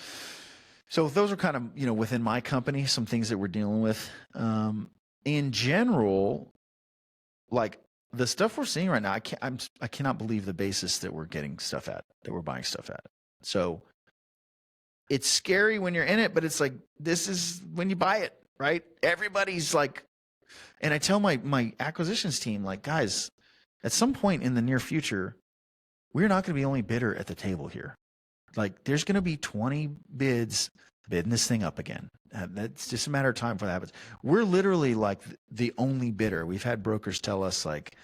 So those are kind of, you know, within my company, some things that we're dealing with. In general, like the stuff we're seeing right now, I cannot believe the basis that we're getting stuff at, that we're buying stuff at. So it's scary when you're in it, but it's like, this is when you buy it, right? Everybody's like, and I tell my acquisitions team, like, guys, at some point in the near future, we're not going to be the only bidder at the table here. Like, there's going to be 20 bids bidding this thing up again. That's just a matter of time before that happens. We're literally like the only bidder. We've had brokers tell us like,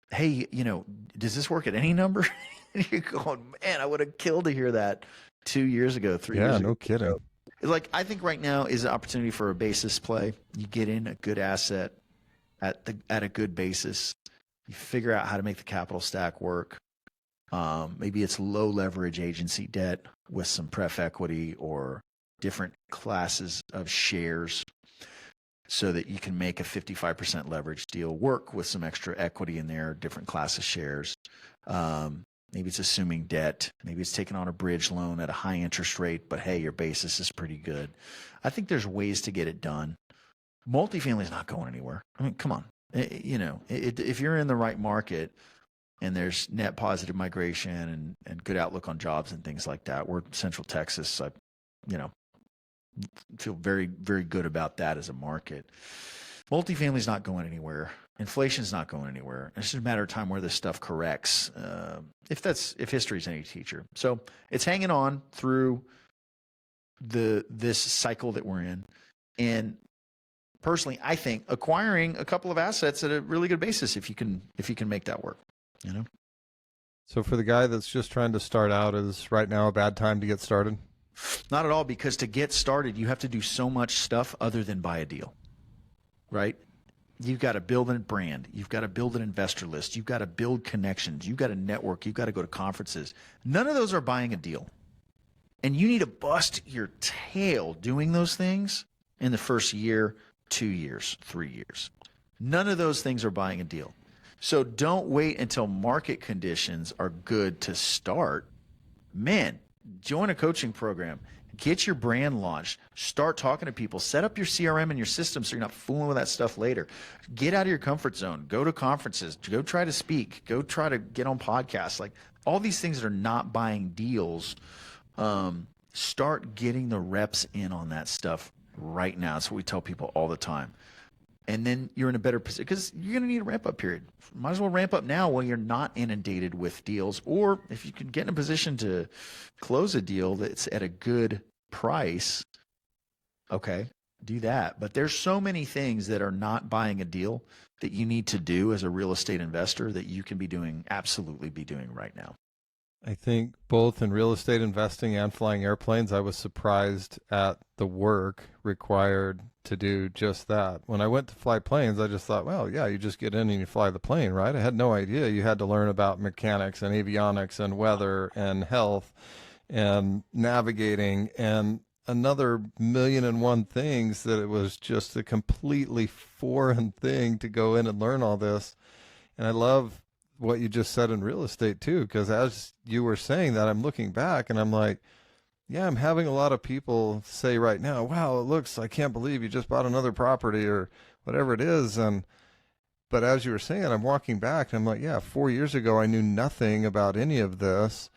hey, you know, does this work at any number? You're going, man, I would have killed to hear that 2 years ago, 3 years ago. Yeah, no kidding. Like, I think right now is an opportunity for a basis play. You get in a good asset at a good basis. You figure out how to make the capital stack work. Maybe it's low leverage agency debt with some pref equity or different classes of shares so that you can make a 55% leverage deal work with some extra equity in there, different class of shares. Maybe it's assuming debt. Maybe it's taking on a bridge loan at a high interest rate, but hey, your basis is pretty good. I think there's ways to get it done. Multifamily is not going anywhere. I mean, come on. If you're in the right market and there's net positive migration and good outlook on jobs and things like that, we're Central Texas. I feel very, very good about that as a market. Multifamily is not going anywhere. Inflation is not going anywhere. It's just a matter of time where this stuff corrects, if history is any teacher. So it's hanging on through this cycle that we're in. And personally, I think acquiring a couple of assets at a really good basis if you can make that work. You know. So for the guy that's just trying to start out, is right now a bad time to get started? Not at all, because to get started, you have to do so much stuff other than buy a deal, right? You've got to build a brand. You've got to build an investor list. You've got to build connections. You've got to network. You've got to go to conferences. None of those are buying a deal. And you need to bust your tail doing those things in the first year, 2 years, 3 years. None of those things are buying a deal. So don't wait until market conditions are good to start. Man, join a coaching program. Get your brand launched. Start talking to people. Set up your CRM and your system so you're not fooling with that stuff later. Get out of your comfort zone. Go to conferences. Go try to speak. Go try to get on podcasts. Like all these things that are not buying deals, start getting the reps in on that stuff right now. That's what we tell people all the time. And then you're in a better position because you're going to need a ramp up period. Might as well ramp up now while you're not inundated with deals. Or if you can get in a position to close a deal that's at a good price, okay, do that. But there's so many things that are not buying a deal that you need to do as a real estate investor that you can be doing, absolutely be doing right now. I think both in real estate investing and flying airplanes, I was surprised at the work required to do just that. When I went to fly planes, I just thought, well, yeah, you just get in and you fly the plane, right? I had no idea you had to learn about mechanics and avionics and weather and health and navigating and another million and one things, that it was just a completely foreign thing to go in and learn all this. And I love what you just said in real estate too, because as you were saying that, I'm looking back and I'm like, yeah, I'm having a lot of people say right now, wow, I can't believe you just bought another property or whatever it is. But as you were saying, I'm walking back and I'm like, yeah, 4 years ago, I knew nothing about any of this.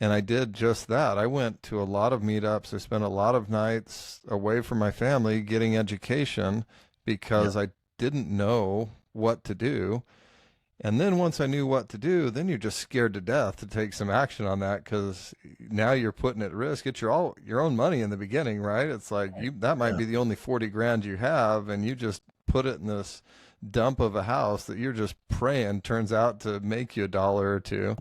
And I did just that. I went to a lot of meetups. I spent a lot of nights away from my family getting education because I didn't know what to do. And then once I knew what to do, then you're just scared to death to take some action on that, because now you're putting at risk. It's your own money in the beginning, right? It's like that might be the only 40 grand you have, and you just put it in this dump of a house that you're just praying turns out to make you $1 or $2.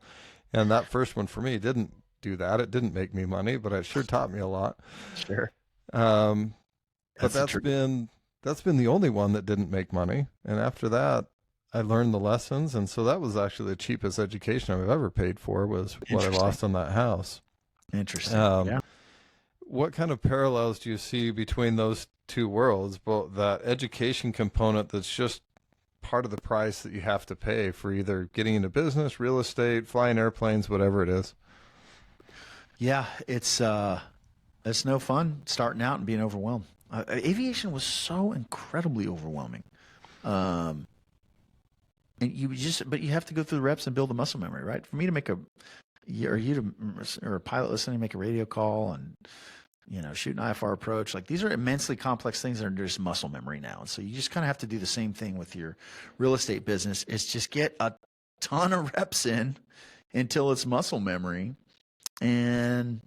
And that first one for me didn't do that. It didn't make me money, but it sure taught me a lot. Sure. But that's been the only one that didn't make money. And after that, I learned the lessons. And so that was actually the cheapest education I've ever paid for, was what I lost on that house. Interesting. What kind of parallels do you see between those two worlds? Both that education component that's just part of the price that you have to pay for either getting into business, real estate, flying airplanes, whatever it is. Yeah, it's no fun starting out and being overwhelmed. Aviation was so incredibly overwhelming. And but you have to go through the reps and build the muscle memory, right? For me to make or a pilot listening, make a radio call and, shoot an IFR approach, like these are immensely complex things that are just muscle memory now. And so you just kind of have to do the same thing with your real estate business, is just get a ton of reps in until it's muscle memory. And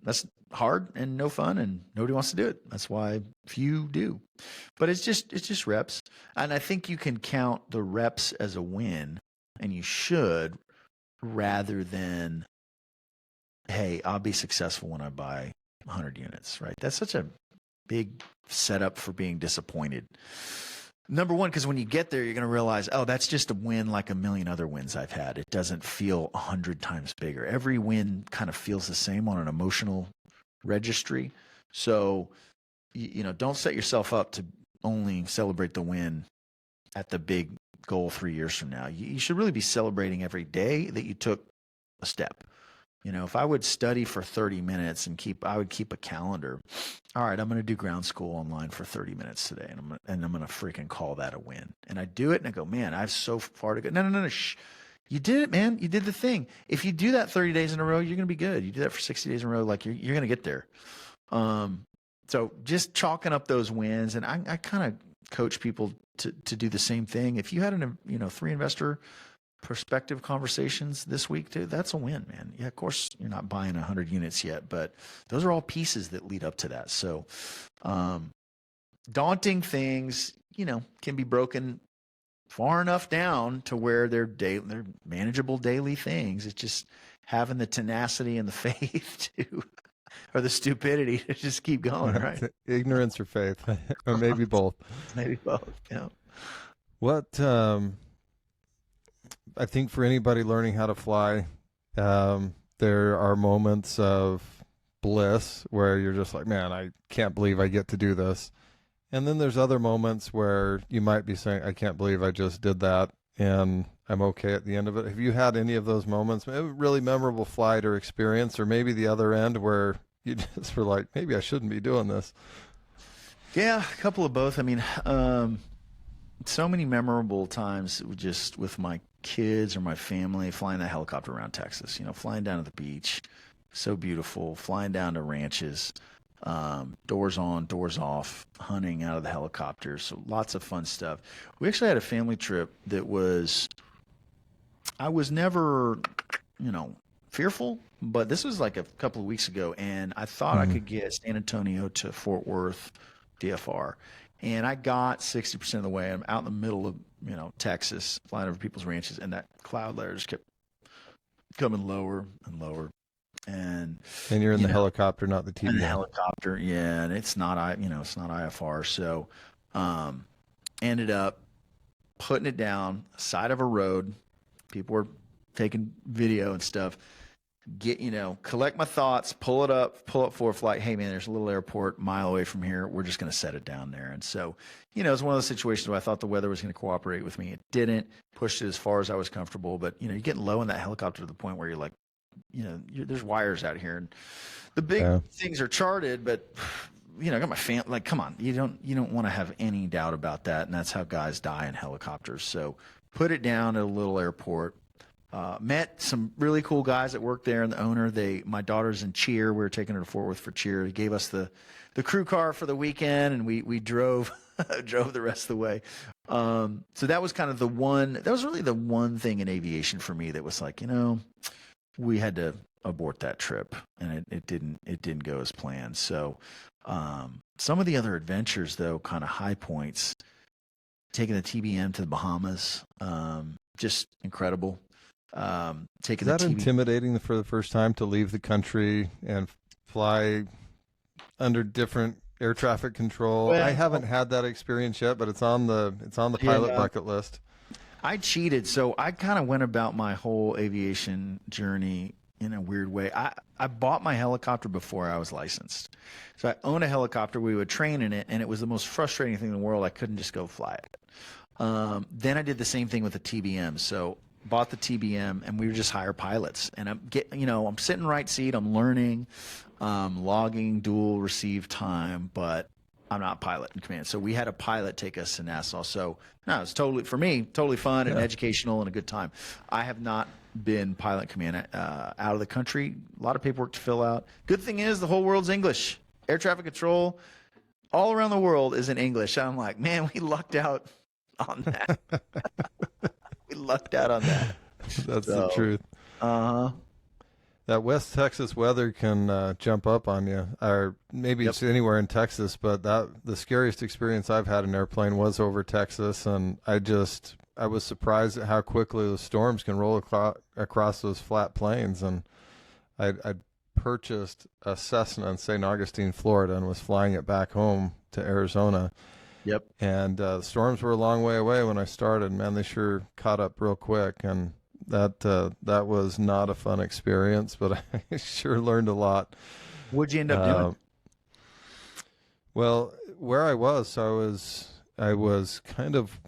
that's hard and no fun, and nobody wants to do it. That's why few do. But it's just reps. And I think you can count the reps as a win, and you should, rather than, hey, I'll be successful when I buy 100 units, right? That's such a big setup for being disappointed. Number one, because when you get there, you're going to realize, oh, that's just a win like a million other wins I've had. It doesn't feel 100 times bigger. Every win kind of feels the same on an emotional registry. So, don't set yourself up to only celebrate the win at the big goal 3 years from now. You should really be celebrating every day that you took a step. If I would study for 30 minutes and I would keep a calendar. All right, I'm going to do ground school online for 30 minutes today, and I'm going to freaking call that a win. And I do it, and I go, man, I have so far to go. No. Shh. You did it, man. You did the thing. If you do that 30 days in a row, you're going to be good. You do that for 60 days in a row, like you're going to get there. So just chalking up those wins, and I kind of coach people to do the same thing. If you had 3 investor perspective conversations this week too, that's a win, man. Yeah, of course you're not buying 100 units yet, but those are all pieces that lead up to that. So daunting things, can be broken far enough down to where they're manageable daily things. It's just having the tenacity and the faith to, or the stupidity to just keep going, right? Ignorance or faith, or maybe both. Maybe both. Yeah. What I think for anybody learning how to fly, there are moments of bliss where you're just like, man, I can't believe I get to do this. And then there's other moments where you might be saying, I can't believe I just did that, and I'm okay at the end of it. Have you had any of those moments, a really memorable flight or experience, or maybe the other end where you just were like, maybe I shouldn't be doing this? Yeah, a couple of both. I mean, so many memorable times just with my kids or my family flying that helicopter around Texas, flying down to the beach, so beautiful, flying down to ranches, doors on, doors off, hunting out of the helicopter. So lots of fun stuff. We actually had a family trip that I was never, fearful, but this was like a couple of weeks ago, and I thought I could get San Antonio to Fort Worth, DFR. And I got 60% of the way. I'm out in the middle of, Texas, flying over people's ranches, and that cloud layer just kept coming lower and lower. And you're in the helicopter, not the TBM. In the helicopter, yeah, and it's not it's not IFR. So, ended up putting it down side of a road. People were taking video and stuff. Collect my thoughts, pull up for a flight. Hey man, there's a little airport a mile away from here. We're just going to set it down there. And so, it's one of those situations where I thought the weather was going to cooperate with me. It didn't. Pushed it as far as I was comfortable. But, you're getting low in that helicopter to the point where you're like, there's wires out here, and the big things are charted, but I got my family. Like, come on, you don't want to have any doubt about that, and that's how guys die in helicopters. So, put it down at a little airport. Met some really cool guys that work there, and the owner. My daughter's in cheer. We were taking her to Fort Worth for cheer. He gave us the crew car for the weekend, and we drove drove the rest of the way. So that was kind of that was really the one thing in aviation for me that was like, we had to abort that trip, and it didn't go as planned. So some of the other adventures, though, kind of high points, taking the TBM to the Bahamas, just incredible. Is that intimidating for the first time to leave the country and fly under different air traffic control? I haven't had that experience yet, but it's on the pilot bucket list. I cheated, so I kind of went about my whole aviation journey in a weird way. I bought my helicopter before I was licensed. So I owned a helicopter. We would train in it, and it was the most frustrating thing in the world. I couldn't just go fly it. Then I did the same thing with the TBM. So bought the TBM, and we would just hire pilots. And I'm sitting right seat. I'm learning, logging dual receive time, but I'm not pilot in command. So we had a pilot take us to Nassau. So no, it's totally fun and educational and a good time. I have not been pilot command out of the country. A lot of paperwork to fill out. Good thing is the whole world's English. Air traffic control all around the world is in English. I'm like, man, we lucked out on that. We lucked out on that. That's the truth. That West Texas weather can jump up on you, or maybe it's anywhere in Texas, but the scariest experience I've had in an airplane was over Texas, and I was surprised at how quickly the storms can roll across those flat plains. And I purchased a Cessna in St. Augustine, Florida, and was flying it back home to Arizona. Yep. And the storms were a long way away when I started. Man, they sure caught up real quick, and that was not a fun experience, but I sure learned a lot. What'd you end up doing? Well, where I was kind of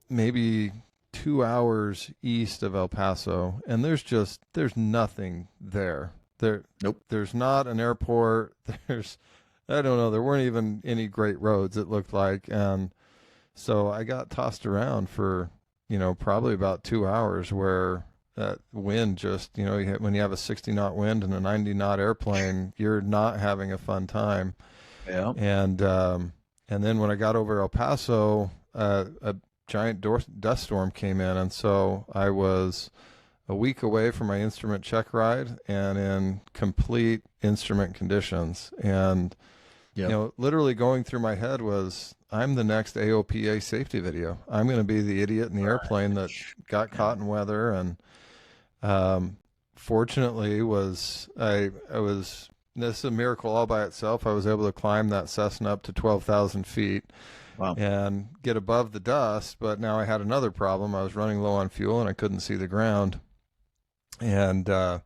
maybe 2 hours east of El Paso, and there's nothing there. Nope. There's not an airport. I don't know. There weren't even any great roads, it looked like. And so I got tossed around for, probably about 2 hours, where that wind just, when you have a 60-knot wind and a 90-knot airplane, you're not having a fun time. Yeah. And then when I got over El Paso, a giant dust storm came in. And so I was a week away from my instrument check ride and in complete instrument conditions. And literally going through my head was, I'm the next AOPA safety video. I'm going to be the idiot in the airplane that got caught in weather. And fortunately, this is a miracle all by itself. I was able to climb that Cessna up to 12,000 feet. Wow. And get above the dust. But now I had another problem. I was running low on fuel, and I couldn't see the ground. And I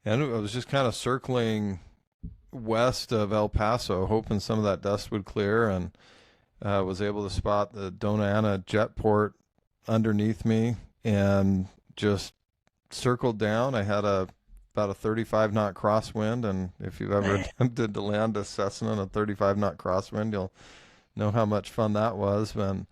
was just kind of circling west of El Paso, hoping some of that dust would clear, and was able to spot the Dona Ana jet port underneath me and just circled down. I had about a 35-knot crosswind, and if you've ever attempted to land a Cessna in a 35-knot crosswind, you'll know how much fun that was. And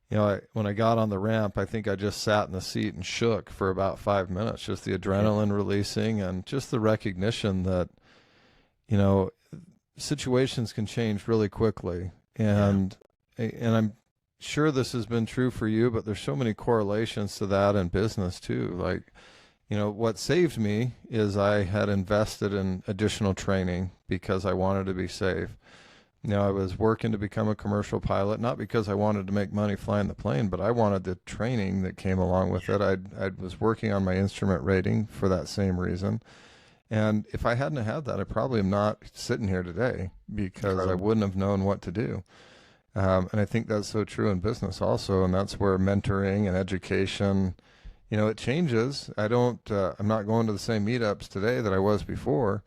when I got on the ramp, I think I just sat in the seat and shook for about 5 minutes, just the adrenaline releasing and just the recognition that, situations can change really quickly. And I'm sure this has been true for you, but there's so many correlations to that in business too. Like, what saved me is I had invested in additional training because I wanted to be safe. I was working to become a commercial pilot, not because I wanted to make money flying the plane, but I wanted the training that came along with it. I was working on my instrument rating for that same reason. And if I hadn't had that, I probably am not sitting here today because I wouldn't have known what to do. And I think that's so true in business also. And that's where mentoring and education, it changes. I'm not going to the same meetups today that I was before,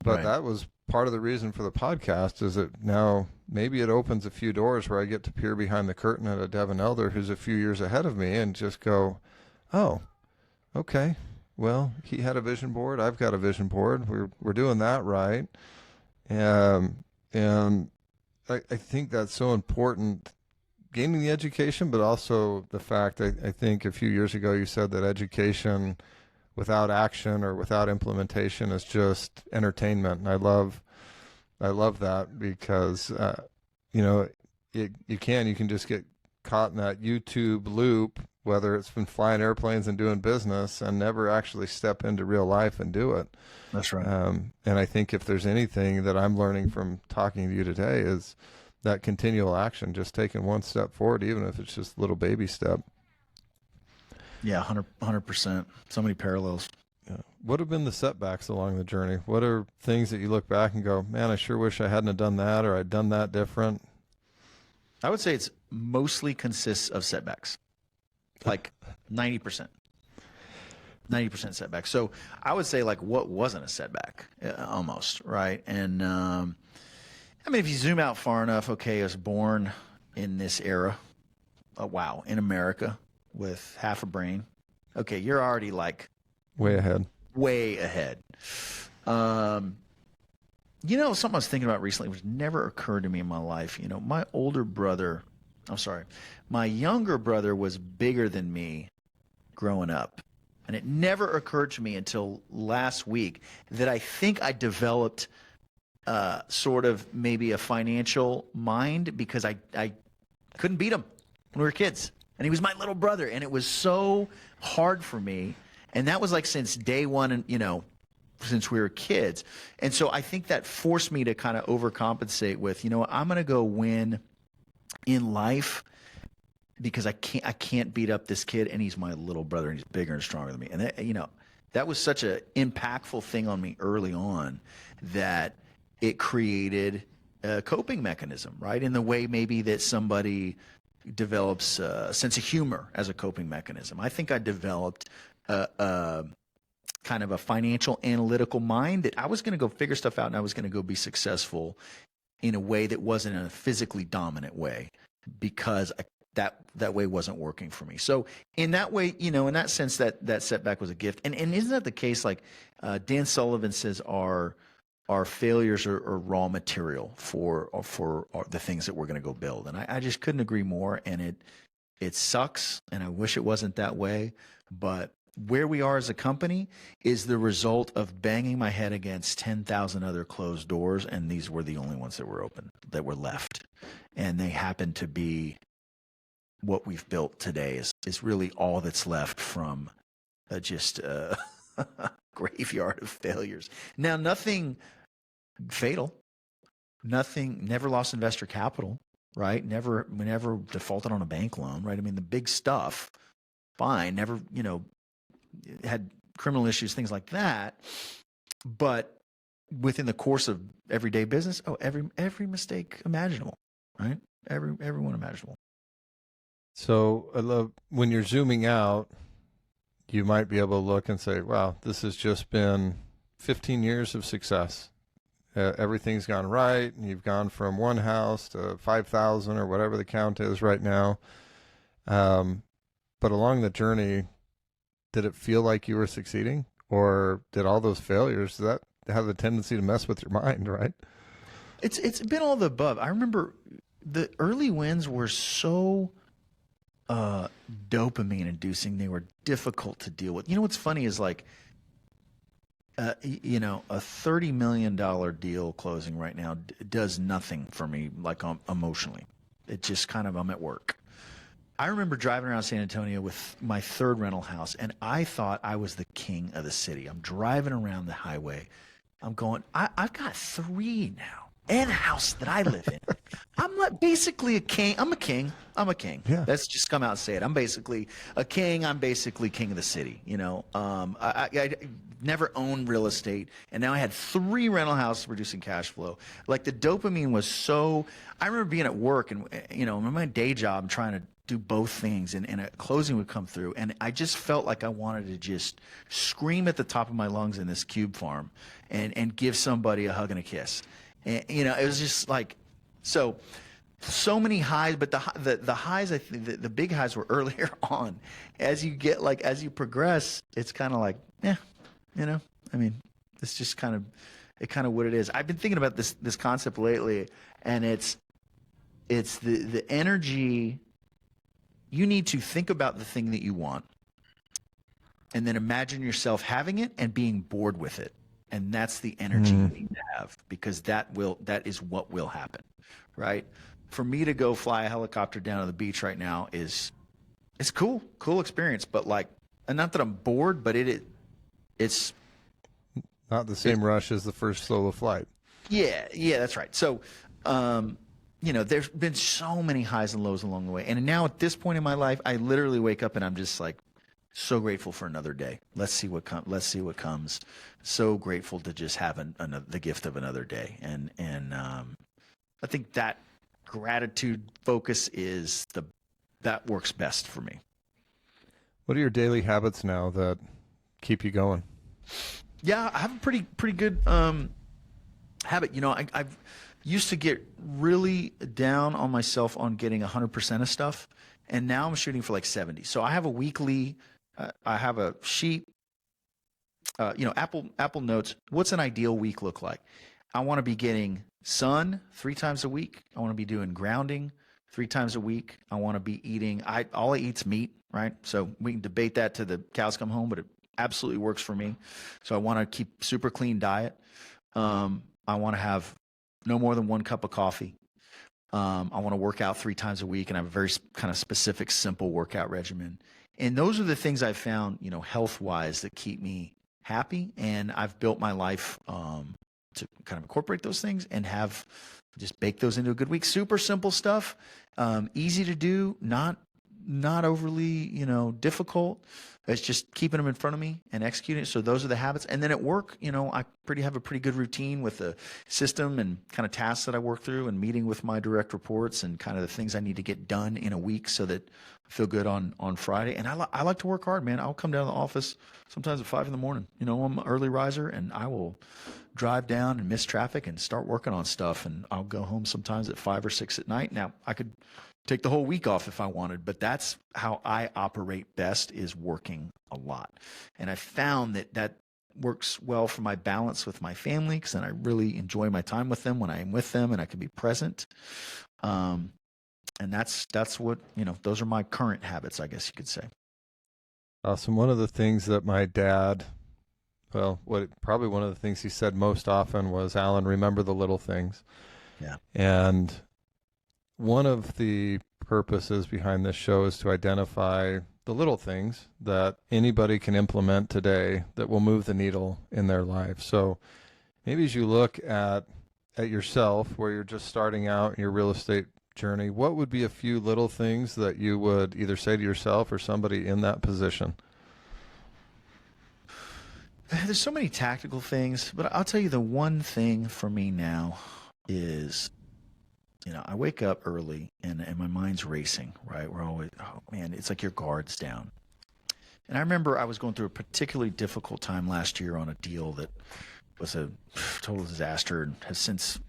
but that was part of the reason for the podcast, is that now maybe it opens a few doors where I get to peer behind the curtain at a Devin Elder who's a few years ahead of me and just go, oh, okay, well, he had a vision board. I've got a vision board. We're doing that right. And I think that's so important, gaining the education, but also the fact, I think a few years ago you said that education without action or without implementation is just entertainment. And I love that because, you can just get caught in that YouTube loop, whether it's been flying airplanes and doing business, and never actually step into real life and do it. That's right. And I think if there's anything that I'm learning from talking to you today is that continual action, just taking one step forward, even if it's just a little baby step. Yeah, 100%. So many parallels. Yeah. What have been the setbacks along the journey? What are things that you look back and go, man, I sure wish I hadn't have done that, or I'd done that different? I would say it's mostly consists of setbacks, like 90%. 90% setback. So I would say, like, what wasn't a setback, almost, right? And if you zoom out far enough, okay, I was born in this era, in America, with half a brain. Okay, you're already like way ahead. Something I was thinking about recently, which never occurred to me in my life. My younger brother was bigger than me growing up. And it never occurred to me until last week that I think I developed sort of maybe a financial mind because I couldn't beat him when we were kids. And he was my little brother. And it was so hard for me. And that was like since day one, and since we were kids. And so I think that forced me to kind of overcompensate with, I'm going to go win in life because I can't beat up this kid, and he's my little brother, and he's bigger and stronger than me. And that was such an impactful thing on me early on that it created a coping mechanism, right? In the way maybe that somebody develops a sense of humor as a coping mechanism. I think I developed kind of a financial analytical mind that I was going to go figure stuff out, and I was going to go be successful in a way that wasn't a physically dominant way, because that way wasn't working for me. So in that way, in that sense, that setback was a gift. And isn't that the case? Like Dan Sullivan says, our failures are raw material for the things that we're going to go build. And I just couldn't agree more. And it sucks, and I wish it wasn't that way. But where we are as a company is the result of banging my head against 10,000 other closed doors, and these were the only ones that were open, that were left. And they happen to be what we've built today is really all that's left from just a graveyard of failures. Now, nothing fatal, never lost investor capital, right? Never defaulted on a bank loan, right? I mean, the big stuff, fine, never, had criminal issues, things like that. But within the course of everyday business, every mistake imaginable, right? Everyone imaginable. So I love when you're zooming out, you might be able to look and say, wow, this has just been 15 years of success. Everything's gone right, and you've gone from one house to 5,000 or whatever the count is right now. But along the journey, did it feel like you were succeeding, or did all those failures, does that have the tendency to mess with your mind, right? It's been all the above. I remember the early wins were so dopamine inducing. They were difficult to deal with. What's funny is, like, you know, a $30 million deal closing right now does nothing for me, like emotionally. It just kind of, I'm at work. I remember driving around San Antonio with my third rental house, and I thought I was the king of the city. I'm driving around the highway. I'm going, I've got 3 now and a house that I live in. I'm like basically a king. I'm a king. I'm a king. Yeah. Let's just come out and say it. I'm basically a king. I'm basically king of the city. You know, I never owned real estate, and now I had 3 rental houses producing cash flow. Like the dopamine was so. I remember being at work and, you know, in my day job, trying to do both things, and a closing would come through, and I just felt like I wanted to just scream at the top of my lungs in this cube farm and give somebody a hug and a kiss. And, you know, it was just like, so many highs, but the highs, I think the big highs were earlier on. As you get, like, as you progress, it's kind of like, yeah, you know, I mean, it's just kind of what it is. I've been thinking about this concept lately, and it's the energy. You need to think about the thing that you want, and then imagine yourself having it and being bored with it. And that's the energy you need to have, because that is what will happen, right? For me to go fly a helicopter down to the beach right now it's cool experience, but like, and not that I'm bored, but it's not the same rush as the first solo flight. Yeah, that's right. So, you know, there's been so many highs and lows along the way, and now at this point in my life, I literally wake up and I'm just like, so grateful for another day. Let's see what comes. So grateful to just have the gift of another day, and I think that gratitude focus that works best for me. What are your daily habits now that keep you going? Yeah, I have a pretty good habit. You know, I've used to get really down on myself on getting 100% of stuff, and now I'm shooting for like 70. So I have a weekly. I have a sheet. You know, Apple Notes. What's an ideal week look like? I want to be getting sun 3 times a week. I want to be doing grounding 3 times a week. I want to be eating. All I eat's meat, right? So we can debate that till the cows come home, but it absolutely works for me. So I want to keep super clean diet. I want to have no more than 1 cup of coffee. I want to work out 3 times a week, and I have a very kind of specific, simple workout regimen. And those are the things I've found, you know, health-wise, that keep me happy. And I've built my life to kind of incorporate those things and have just bake those into a good week. Super simple stuff, easy to do, not overly, you know, difficult. It's just keeping them in front of me and executing it. So those are the habits. And then at work, you know, I have a pretty good routine with the system and kind of tasks that I work through, and meeting with my direct reports and kind of the things I need to get done in a week so that I feel good on Friday. And I like to work hard, man. I'll come down to the office sometimes at 5 in the morning. You know, I'm an early riser, and I will drive down and miss traffic and start working on stuff. And I'll go home sometimes at 5 or 6 at night. Now, I could take the whole week off if I wanted, but that's how I operate best, is working a lot. And I found that works well for my balance with my family, because then I really enjoy my time with them when I am with them, and I can be present. And that's what, you know, those are my current habits, I guess you could say. Awesome. One of the things that my dad, probably one of the things he said most often was, Alan, remember the little things. Yeah. And one of the purposes behind this show is to identify the little things that anybody can implement today that will move the needle in their life. So maybe as you look at yourself, where you're just starting out in your real estate journey, what would be a few little things that you would either say to yourself or somebody in that position? There's so many tactical things, but I'll tell you, the one thing for me now is, you know, I wake up early and my mind's racing, right? We're always, oh man, it's like your guard's down. And I remember I was going through a particularly difficult time last year on a deal that was a total disaster and has since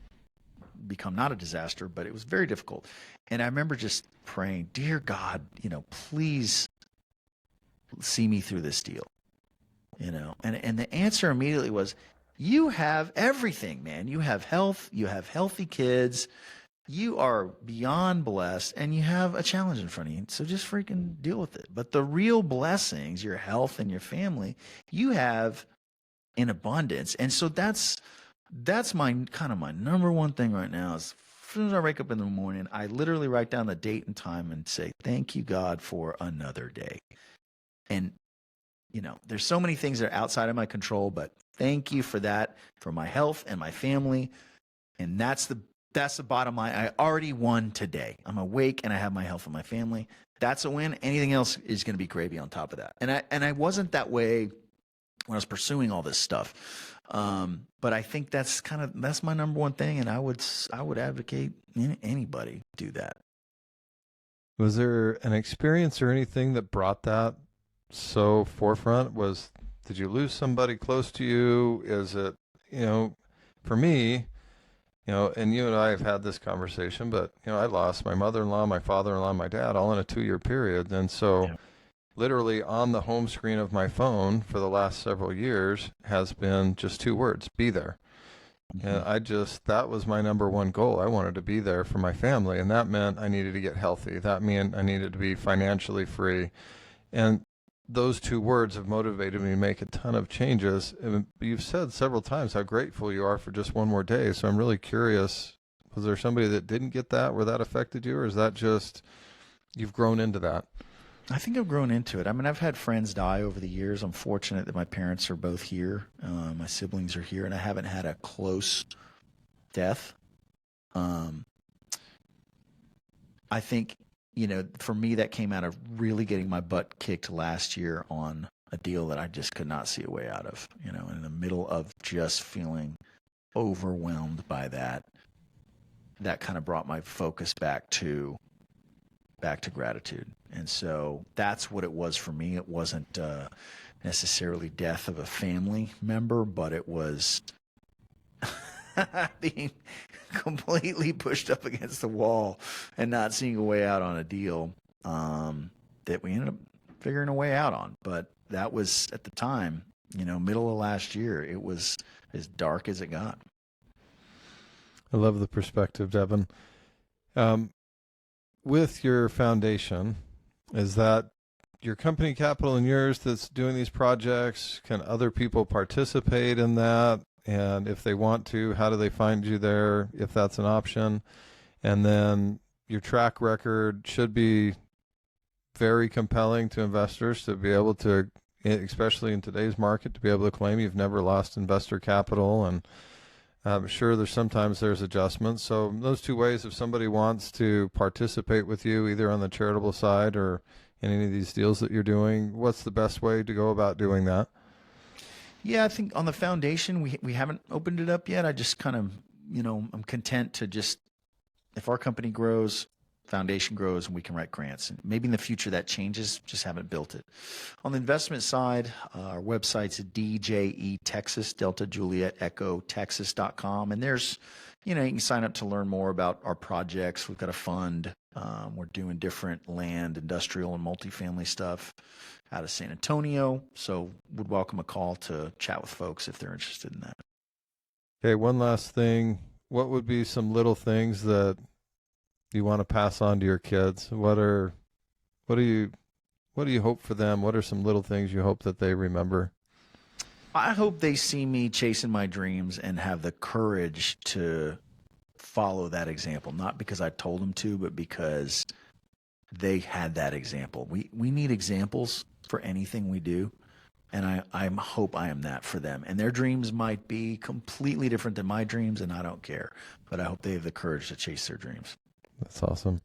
become not a disaster, but it was very difficult. And I remember just praying, dear God, you know, please see me through this deal, you know? And the answer immediately was, you have everything, man. You have health, you have healthy kids, you are beyond blessed, and you have a challenge in front of you. So just freaking deal with it. But the real blessings, your health and your family, you have in abundance. And so that's my kind of my number one thing right now is as soon as I wake up in the morning, I literally write down the date and time and say, thank you, God, for another day. And, there's so many things that are outside of my control, but thank you for that, for my health and my family. And that's the bottom line. I already won today. I'm awake and I have my health and my family. That's a win. Anything else is going to be gravy on top of that. And I wasn't that way when I was pursuing all this stuff. But I think that's my number one thing. And I would advocate anybody do that. Was there an experience or anything that brought that so forefront? Did you lose somebody close to you? Is it, for me, and you and I have had this conversation, but, I lost my mother-in-law, my father-in-law, my dad, all in a 2-year period. And so yeah. Literally on the home screen of my phone for the last several years has been just 2 words, be there. Mm-hmm. And that was my number one goal. I wanted to be there for my family. And that meant I needed to get healthy. That meant I needed to be financially free. And those 2 words have motivated me to make a ton of changes. And you've said several times how grateful you are for just one more day. So I'm really curious, was there somebody that didn't get that, where that affected you? Or is that just, you've grown into that? I think I've grown into it. I mean, I've had friends die over the years. I'm fortunate that my parents are both here. My siblings are here, and I haven't had a close death. I think, for me, that came out of really getting my butt kicked last year on a deal that I just could not see a way out of, in the middle of just feeling overwhelmed by that. That kind of brought my focus back to gratitude. And so that's what it was for me. It wasn't necessarily death of a family member, but it was being completely pushed up against the wall and not seeing a way out on a deal that we ended up figuring a way out on. But that was, at the time, middle of last year, it was as dark as it got. I love the perspective, Devin. With your foundation, is that your company capital and yours that's doing these projects? Can other people participate in that? And if they want to, how do they find you there, if that's an option? And then your track record should be very compelling to investors to be able to, especially in today's market, to be able to claim you've never lost investor capital. And I'm sure there's adjustments. So those 2 ways, if somebody wants to participate with you, either on the charitable side or in any of these deals that you're doing, what's the best way to go about doing that? Yeah, I think on the foundation, we haven't opened it up yet. I just kind of, I'm content to just, if our company grows, foundation grows, and we can write grants. And maybe in the future that changes, just haven't built it. On the investment side, our website's DJE Texas, Delta Juliet Echo Texas.com. And there's, you can sign up to learn more about our projects. We've got a fund. We're doing different land, industrial, and multifamily stuff out of San Antonio. So would welcome a call to chat with folks if they're interested in that. Okay, one last thing. What would be some little things that you want to pass on to your kids? What do you hope for them? What are some little things you hope that they remember? I hope they see me chasing my dreams and have the courage to follow that example, not because I told them to, but because they had that example. We need examples for anything we do. And I hope I am that for them. And their dreams might be completely different than my dreams, and I don't care. But I hope they have the courage to chase their dreams. That's awesome.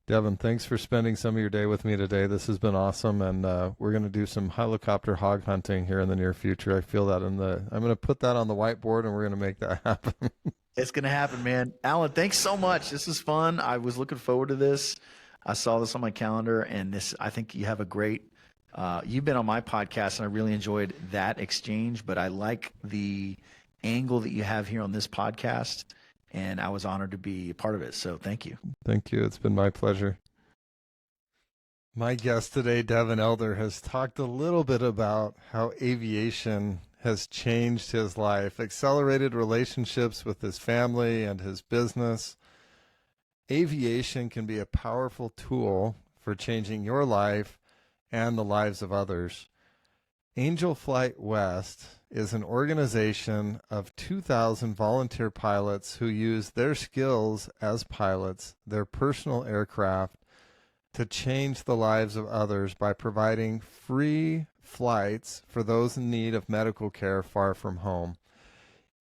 Devin, thanks for spending some of your day with me today. This has been awesome, and we're going to do some helicopter hog hunting here in the near future. I feel that I'm going to put that on the whiteboard, and we're going to make that happen. It's going to happen, man. Alan, thanks so much. This is fun. I was looking forward to this. I saw this on my calendar, and I think you have a great you've been on my podcast, and I really enjoyed that exchange, but I like the angle that you have here on this podcast. And I was honored to be a part of it. So thank you. Thank you. It's been my pleasure. My guest today, Devin Elder, has talked a little bit about how aviation has changed his life, accelerated relationships with his family and his business. Aviation can be a powerful tool for changing your life and the lives of others. Angel Flight West is an organization of 2,000 volunteer pilots who use their skills as pilots, their personal aircraft, to change the lives of others by providing free flights for those in need of medical care far from home.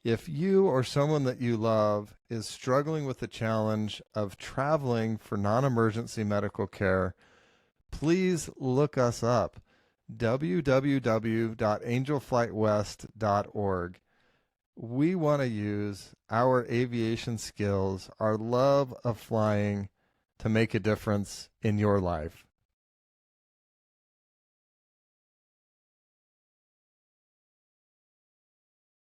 If you or someone that you love is struggling with the challenge of traveling for non-emergency medical care, please look us up, www.angelflightwest.org. We want to use our aviation skills, our love of flying, to make a difference in your life.